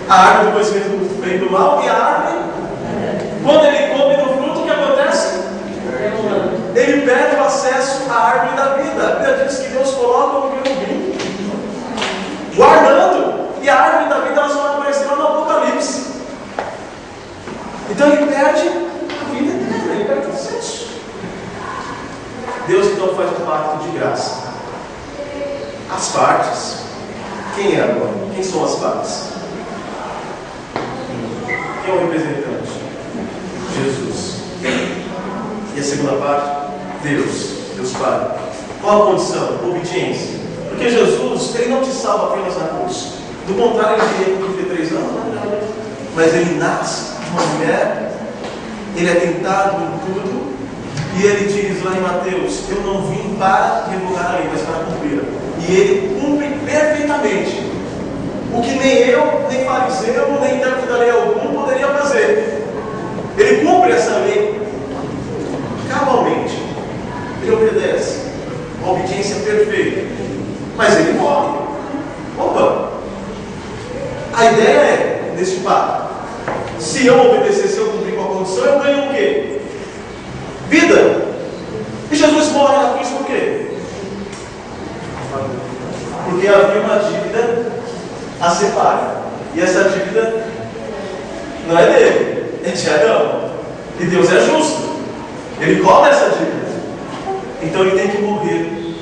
a árvore do conhecimento do bem e do mal e a árvore. Quando ele come do fruto, o que acontece? Ele perde o acesso à árvore da vida. A Bíblia diz que Deus coloca o querubim guardando, e a árvore da vida ela só vai aparecer no Apocalipse. Então ele perde a vida eterna, ele perde o acesso. Deus então faz um pacto de graça. As partes. Quem é agora? Quem são as partes? Quem é o representante? Jesus. E a segunda parte? Deus Pai. Qual a condição? Obediência. Porque Jesus, ele não te salva apenas na cruz. Do contrário, ele veio com 33 anos, mas ele nasce de uma mulher, ele é tentado em tudo, e ele diz lá em Mateus: eu não vim para revogar a lei, mas para cumprir. E ele cumpre perfeitamente o que nem eu, nem fariseu, nem intérprete da lei algum poderia fazer. Ele cumpre essa lei cabalmente. Ele obedece. Uma obediência perfeita. Mas ele morre. Opa! A ideia é, neste pacto, se eu obedecer, se eu cumprir com a condição, eu ganho o quê? Vida. E Jesus morre na cruz por quê? Porque havia uma dívida a ser paga. E essa dívida não é dele, é de Adão. E Deus é justo. Ele cobra essa dívida. Então ele tem que morrer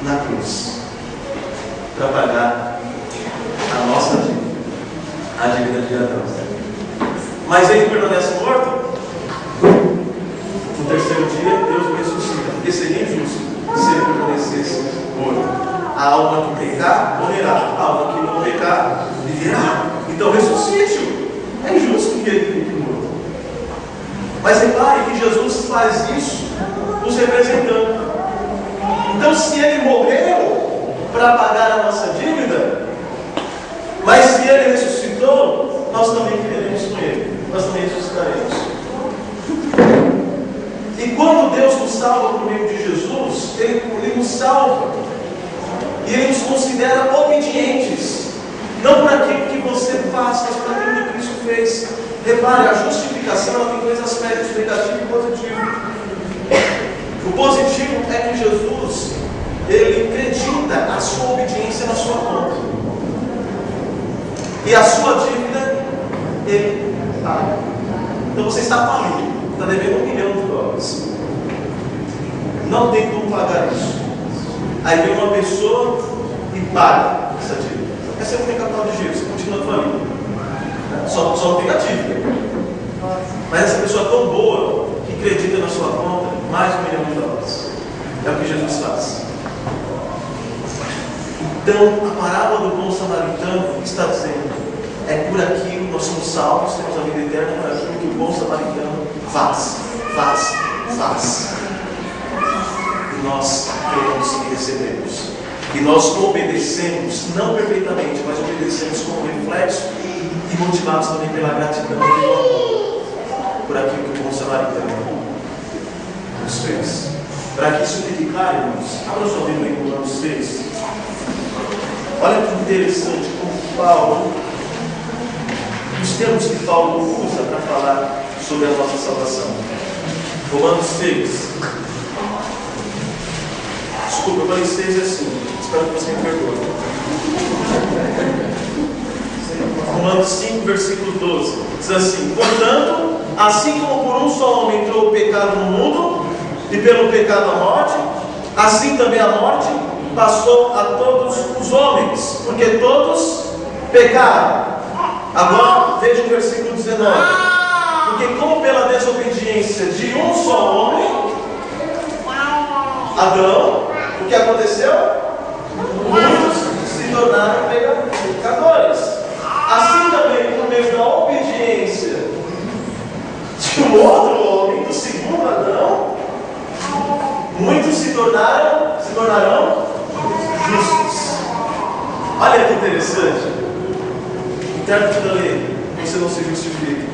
na cruz para pagar a nossa dívida, a dívida de Adão. Mas ele permanece morto. No terceiro dia Deus o ressuscita, porque seria injusto se ele permanecesse morto. A alma que pecar morrerá, a alma que não pecar viverá. Então ressuscite-o. É injusto que ele fique morto. Mas repare que Jesus faz isso nos representando. Então, se ele morreu para pagar a nossa dívida, mas se ele ressuscitou, nós também viveremos com ele. Nós também ressuscitaremos. E quando Deus nos salva por meio de Jesus, Ele nos salva e Ele nos considera obedientes, não por aquilo que você faz, mas por aquilo que Cristo fez. Repare, a justificação ela tem dois aspectos, negativo e positivo. O positivo é que Jesus, Ele acredita a sua obediência na sua conta. E a sua dívida, Ele paga. Então você está falido, está devendo $1 milhão. Não tem como pagar isso. Aí vem uma pessoa e paga essa dívida. Mas você não tem capital de giro, você continua falido. Só não tem a dívida. Mas essa pessoa é tão boa que acredita na sua conta mais de $1 milhão. É o que Jesus faz. Então, a parábola do bom samaritano está dizendo: é por aquilo nós somos salvos, temos a vida eterna, por aquilo que o bom samaritano faz. E nós queremos e recebemos. E nós obedecemos, não perfeitamente, mas obedecemos como reflexo e motivados também pela gratidão e pelo amor. samaritano. Romanos 3. Para que isso fique claro, irmãos, abra sua Bíblia em Romanos 3. Olha que interessante como Paulo, os termos que Paulo usa para falar sobre a nossa salvação. Romanos 6. Desculpa, eu falei 6 assim. Espero que você me perdoe. Romanos 5, versículo 12. Diz assim: portanto, assim como por um só homem entrou o pecado no mundo, e pelo pecado a morte, assim também a morte passou a todos os homens, porque todos pecaram. Agora veja o versículo 19. Porque como pela desobediência de um só homem, Adão, o que aconteceu? Muitos se tornaram pecadores. Assim também, por meio da obediência de um outro homem, do segundo Adão, muitos se tornarão justos. Olha que interessante. O intérprete da lei: você não se justifica,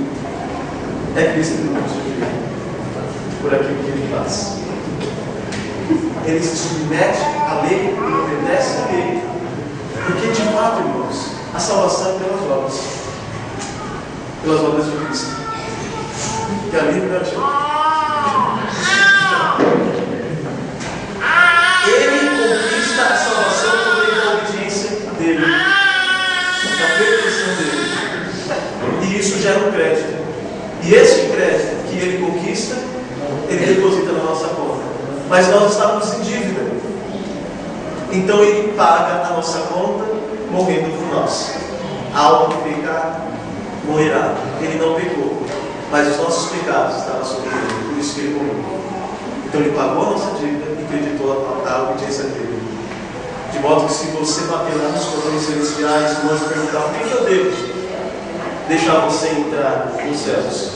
é Cristo que não justifica por aquilo que ele faz. Ele se submete à lei e obedece à lei, porque de fato, irmãos, a salvação é pelas obras de Cristo, que a livre Ele conquista a salvação por meio da obediência dele, da perfeição dele, e isso gera um crédito, e esse crédito que ele conquista, ele deposita na nossa conta. Mas nós estávamos em dívida, então ele paga a nossa conta morrendo por nós. Ao pecar, morrerá. Ele não pecou, mas os nossos pecados estavam sobre ele, por isso que ele morreu. Então ele pagou a nossa dívida e creditou a obediência dele. De modo que se você bater lá nos cordões celestiais, o anjo perguntar: o que eu devo deixar você entrar nos céus,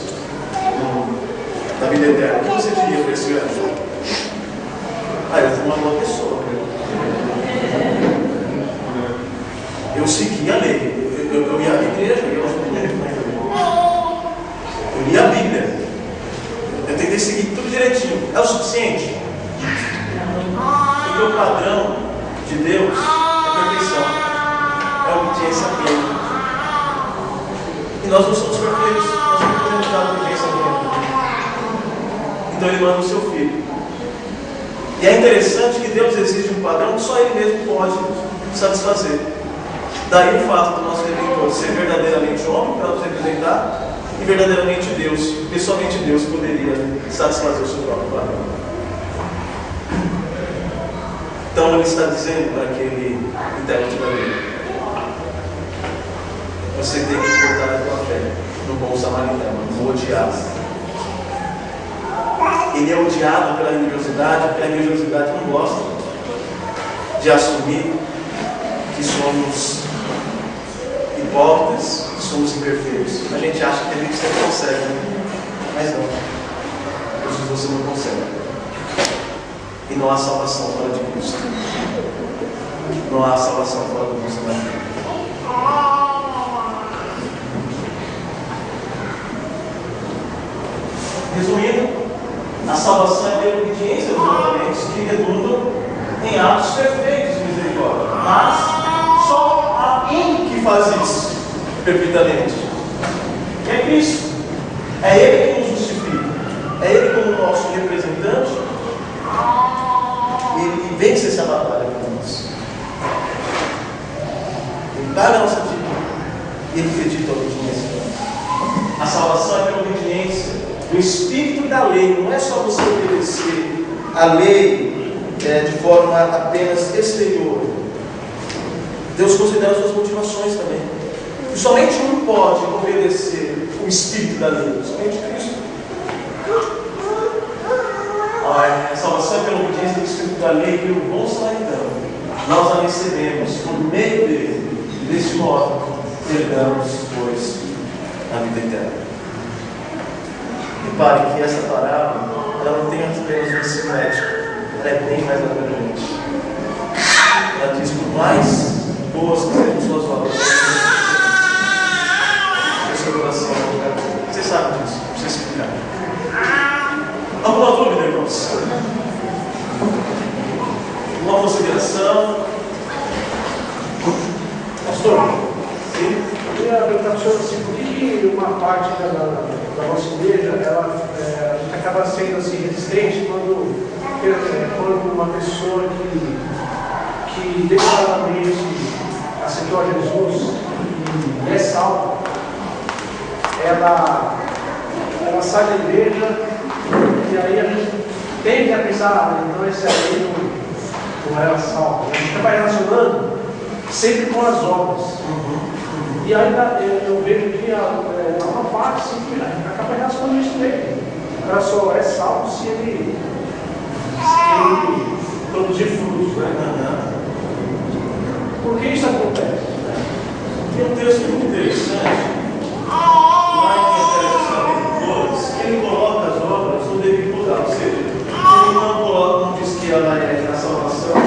na vida eterna, o que você diria para esse anjo? Eu fui uma boa pessoa. Eu segui a lei. Eu ia à igreja, eu li a Bíblia. Eu tentei seguir tudo direitinho. É o suficiente? Porque o padrão de Deus é perfeição, é obediência plena. E nós não somos perfeitos, nós não podemos dar obediência plena. Então ele manda o seu filho. E é interessante que Deus exige um padrão que só Ele mesmo pode satisfazer. Daí o fato do nosso Redentor ser verdadeiramente homem para nos representar e verdadeiramente Deus, porque somente Deus poderia satisfazer o seu próprio padrão. Então Ele está dizendo para aquele intérprete da lei: você tem que botar a tua fé no bom samaritano, no odiado. Ele é odiado pela religiosidade, porque a religiosidade não gosta de assumir que somos hipócritas, que somos imperfeitos. A gente acha que a gente sempre consegue, né? Mas não. Hoje você não consegue. E não há salvação fora de Cristo. Não há salvação fora do nosso Evangelho. Resumindo, a salvação é pela obediência dos mandamentos que redundam em atos perfeitos de misericórdia. Mas só há um que faz isso perfeitamente. E é Cristo. É Ele que nos justifica. É Ele como nosso representante. Ele vence essa batalha por nós. Ele paga a nossa dívida. E Ele acredita a obediência. A salvação é pela obediência. O espírito da lei não é só você obedecer a lei de forma apenas exterior. Deus considera as suas motivações também. E somente um pode obedecer o espírito da lei, somente Cristo. A salvação é pela obediência do espírito da lei, pelo bom samaritano. Nós a recebemos por meio dele, e deste modo herdamos, pois, a vida eterna. Repare que essa parábola, ela não tem apenas um ensino ético, ela é bem mais abrangente. Ela diz: por mais boas que sejam suas obras, o seu coração é um lugar. Você sabe disso, não precisa explicar. igreja, a gente acaba sendo assim, resistente quando uma pessoa que declaradamente aceitou a Jesus e é salva, ela sai da igreja e aí a gente tende a pensar, então esse aí não era salvo. A gente vai relacionando sempre com as obras. E ainda eu vejo que há uma parte sim, que a gente acaba relacionando isso nele. O cara só é salvo se ele produzir frutos, né? Por que isso acontece? Tem um texto muito interessante, lá em Efésios 2, que ele coloca as obras no devido lugar, ou seja, ele não diz que ela é a salvação,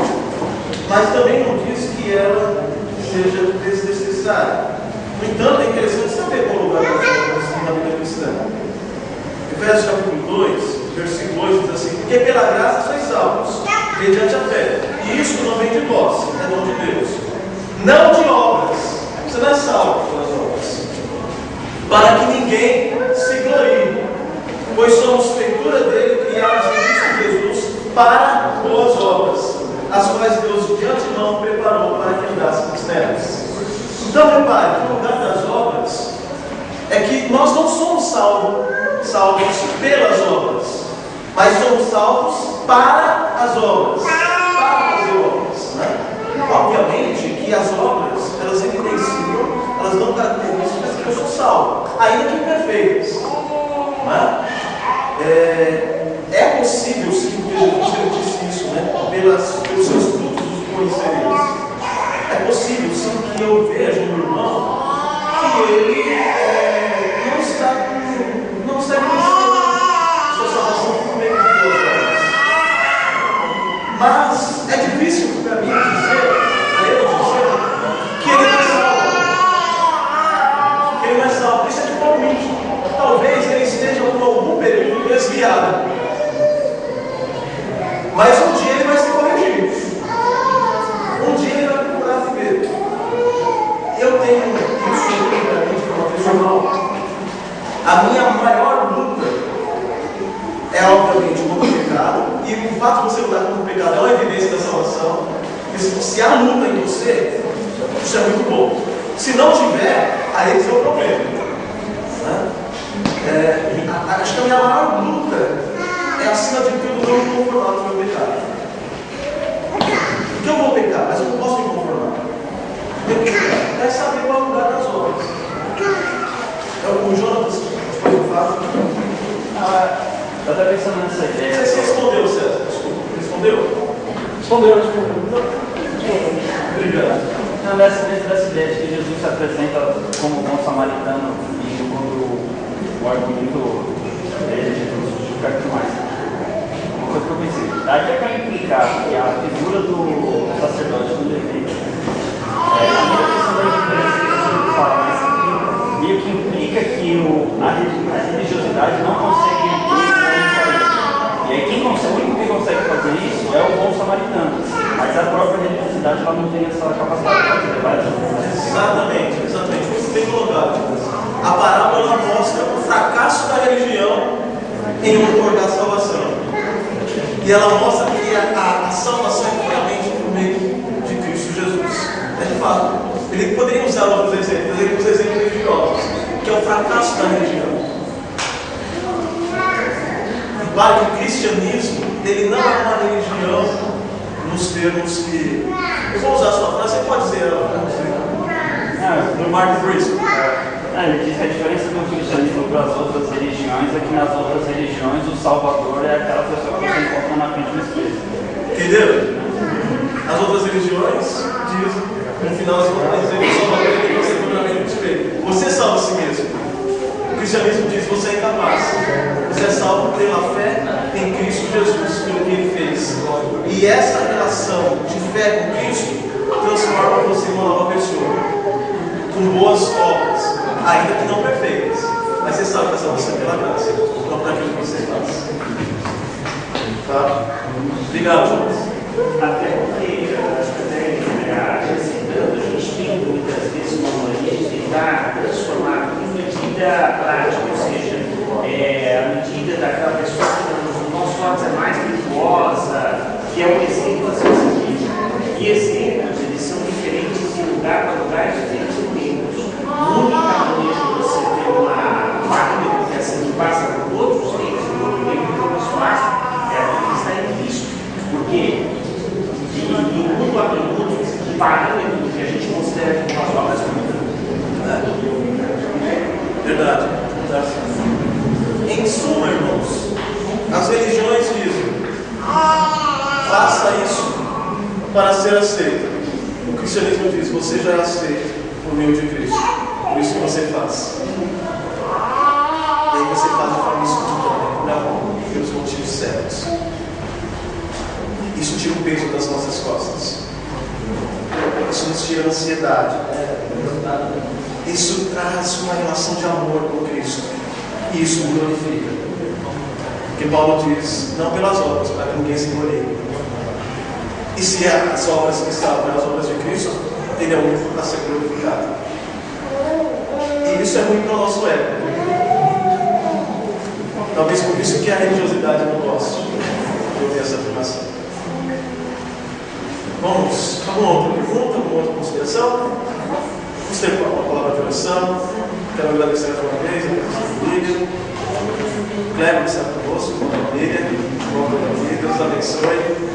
mas também não diz que ela seja desnecessária. No entanto, é interessante saber qual lugar das obras na vida cristã. Efésios capítulo 2, versículo 8 diz assim: porque pela graça sois salvos, mediante a fé. E isso não vem de vós, é dom de Deus. Não de obras. Você não é salvo pelas obras. Para que ninguém se glorie. Pois somos feitura dele, criados em Cristo Jesus, para boas obras, as quais Deus de antemão preparou para que andássemos nelas. Então, repare, que o lugar das obras é que nós não somos salvos pelas obras, mas somos salvos para as obras, para fazer obras, né? Obviamente que as obras, elas evidenciam, elas dão características que eu sou salvo, ainda que imperfeitas, né? É possível, sim, que Jesus disse isso, né? Pelos seus frutos os conhecereis. É possível, sim, que eu veja um irmão que ele não está conhecendo sua salvação por meio de Deus. Mas é difícil para mim dizer que ele não é salvo. Que ele não é salvo. Isso é de palpite. Talvez ele esteja por algum período desviado. Mas um dia ele vai se corrigir. Um dia ele vai procurar viver. Eu tenho isso profissional. A minha maior luta é, obviamente, contra o pecado. E o fato de você lutar contra o pecado é uma evidência da salvação. E se há luta em você, isso é muito bom. Se não tiver, aí esse é o problema. Né? Acho que a minha maior luta é, acima de tudo, não me conformar com o meu pecado. Porque eu vou pecar, mas eu não posso me conformar. Eu tenho que pecar. É saber qual é o lugar das obras. O Jonas, depois eu falo. Eu estava pensando nessa ideia. Você respondeu, César? Desculpa. Respondeu? Respondeu. Obrigado. Não, dessa ideia de que Jesus se apresenta como bom samaritano e quando o argumento dele de justificar tudo mais. Uma coisa que eu pensei, daria para implicar que a figura do sacerdote do Levita a minha questão da diferença que eu falo, mas meio que implica que a religiosidade não consegue imprimir a. E aí o único que consegue fazer isso é o bom samaritano. Mas a própria religiosidade ela não tem essa capacidade de fazer. Exatamente. Muito bem colocado. A parábola mostra o fracasso da religião em otorgar a salvação. E ela mostra que a salvação é puramente por meio de Cristo Jesus. É de fato. Ele poderia usar outros exemplos, mas ele usa exemplos religiosos, que é o fracasso da religião. Claro que o cristianismo, ele não é uma religião nos termos que... Eu vou usar a sua frase, você pode dizer ela, do Mark Briscoe. Ele diz que a diferença do cristianismo para as outras religiões é que nas outras religiões o Salvador é aquela pessoa que você encontra na frente do espelho. Entendeu? As outras religiões dizem, no final das contas, que o Salvador é que você encontra na frente do espelho. Você salva a si mesmo. O cristianismo diz que você é incapaz. Você é salvo pela fé em Cristo Jesus, pelo que Ele fez. E essa relação de fé com Cristo transforma você em uma nova pessoa, com boas obras, ainda que não perfeitas. Mas você sabe que a salvação é pela graça, não para aquilo que você faz. Tá? Obrigado, Jonas. Até porque acrescentando, a gente tem muitas vezes uma mania de tentar transformar uma medida prática, ou seja, para ser aceito. O cristianismo diz: você já é aceito por meio de Cristo. Por isso que você faz. E aí você faz de forma espontânea, por amor, pelos motivos certos. Isso tira o peso das nossas costas. Isso nos tira a ansiedade. Isso traz uma relação de amor com Cristo. E isso glorifica. Porque Paulo diz: não pelas obras, para que ninguém se glorie. E se as obras que estavam pelas obras de Cristo, ele é o único para ser glorificado. E isso é ruim para o nosso ego. Talvez por isso que a religiosidade não goste de ouvir essa afirmação. Vamos a uma outra pergunta, uma outra consideração. Vamos ter uma palavra de oração. Quero agradecer mais uma vez a presença do Líder. Cleber, que está conosco, com a família. Deus abençoe.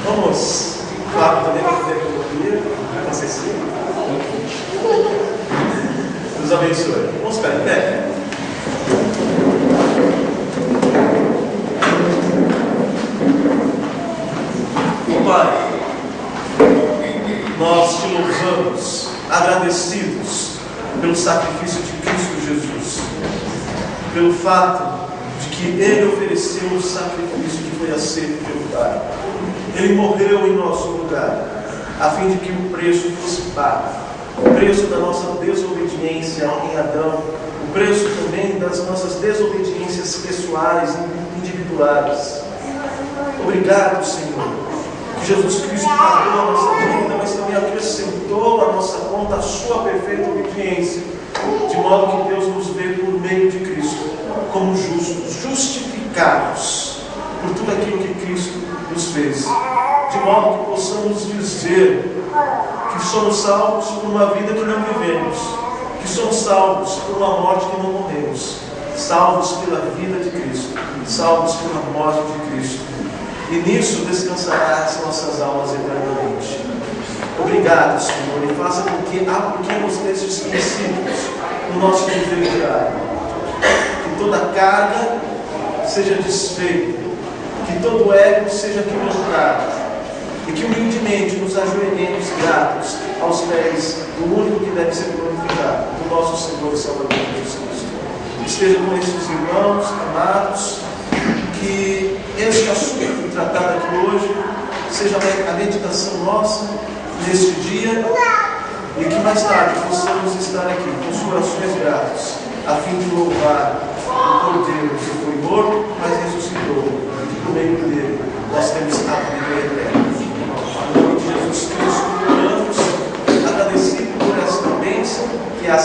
Vamos, Flávio também vai fazer a economia, com a Cecília. Deus abençoe. Vamos ficar em pé. Pai, nós te louvamos, agradecidos pelo sacrifício de Cristo Jesus, pelo fato de que Ele ofereceu um sacrifício que foi aceito pelo Pai. Ele morreu em nosso lugar, a fim de que o preço fosse pago, o preço da nossa desobediência em Adão, o preço também das nossas desobediências pessoais, individuais. Obrigado, Senhor, que Jesus Cristo pagou a nossa dívida, mas também acrescentou à nossa conta a sua perfeita obediência, de modo que Deus nos vê por meio de Cristo como justos, justificados por tudo aquilo que Cristo nos fez, de modo que possamos dizer que somos salvos por uma vida que não vivemos, que somos salvos por uma morte que não morremos, salvos pela vida de Cristo, salvos pela morte de Cristo. E nisso descansará as nossas almas eternamente. Obrigado, Senhor, e faça com que apliquemos estes princípios no nosso viver diário. Que toda carga seja desfeita, que todo ego seja quebrantado, e que humildemente nos ajoelhemos gratos aos pés do único que deve ser glorificado, do nosso Senhor e Salvador Jesus Cristo. Esteja com estes irmãos amados, que este assunto que foi tratado aqui hoje seja a meditação nossa neste dia, e que mais tarde possamos estar aqui com os corações gratos, a fim de louvar o Cordeiro que foi morto, mas ressuscitou, e que por meio dele nós temos a vida eterna. Em nome de Jesus Cristo, oramos, agradecido por esta bênção que é a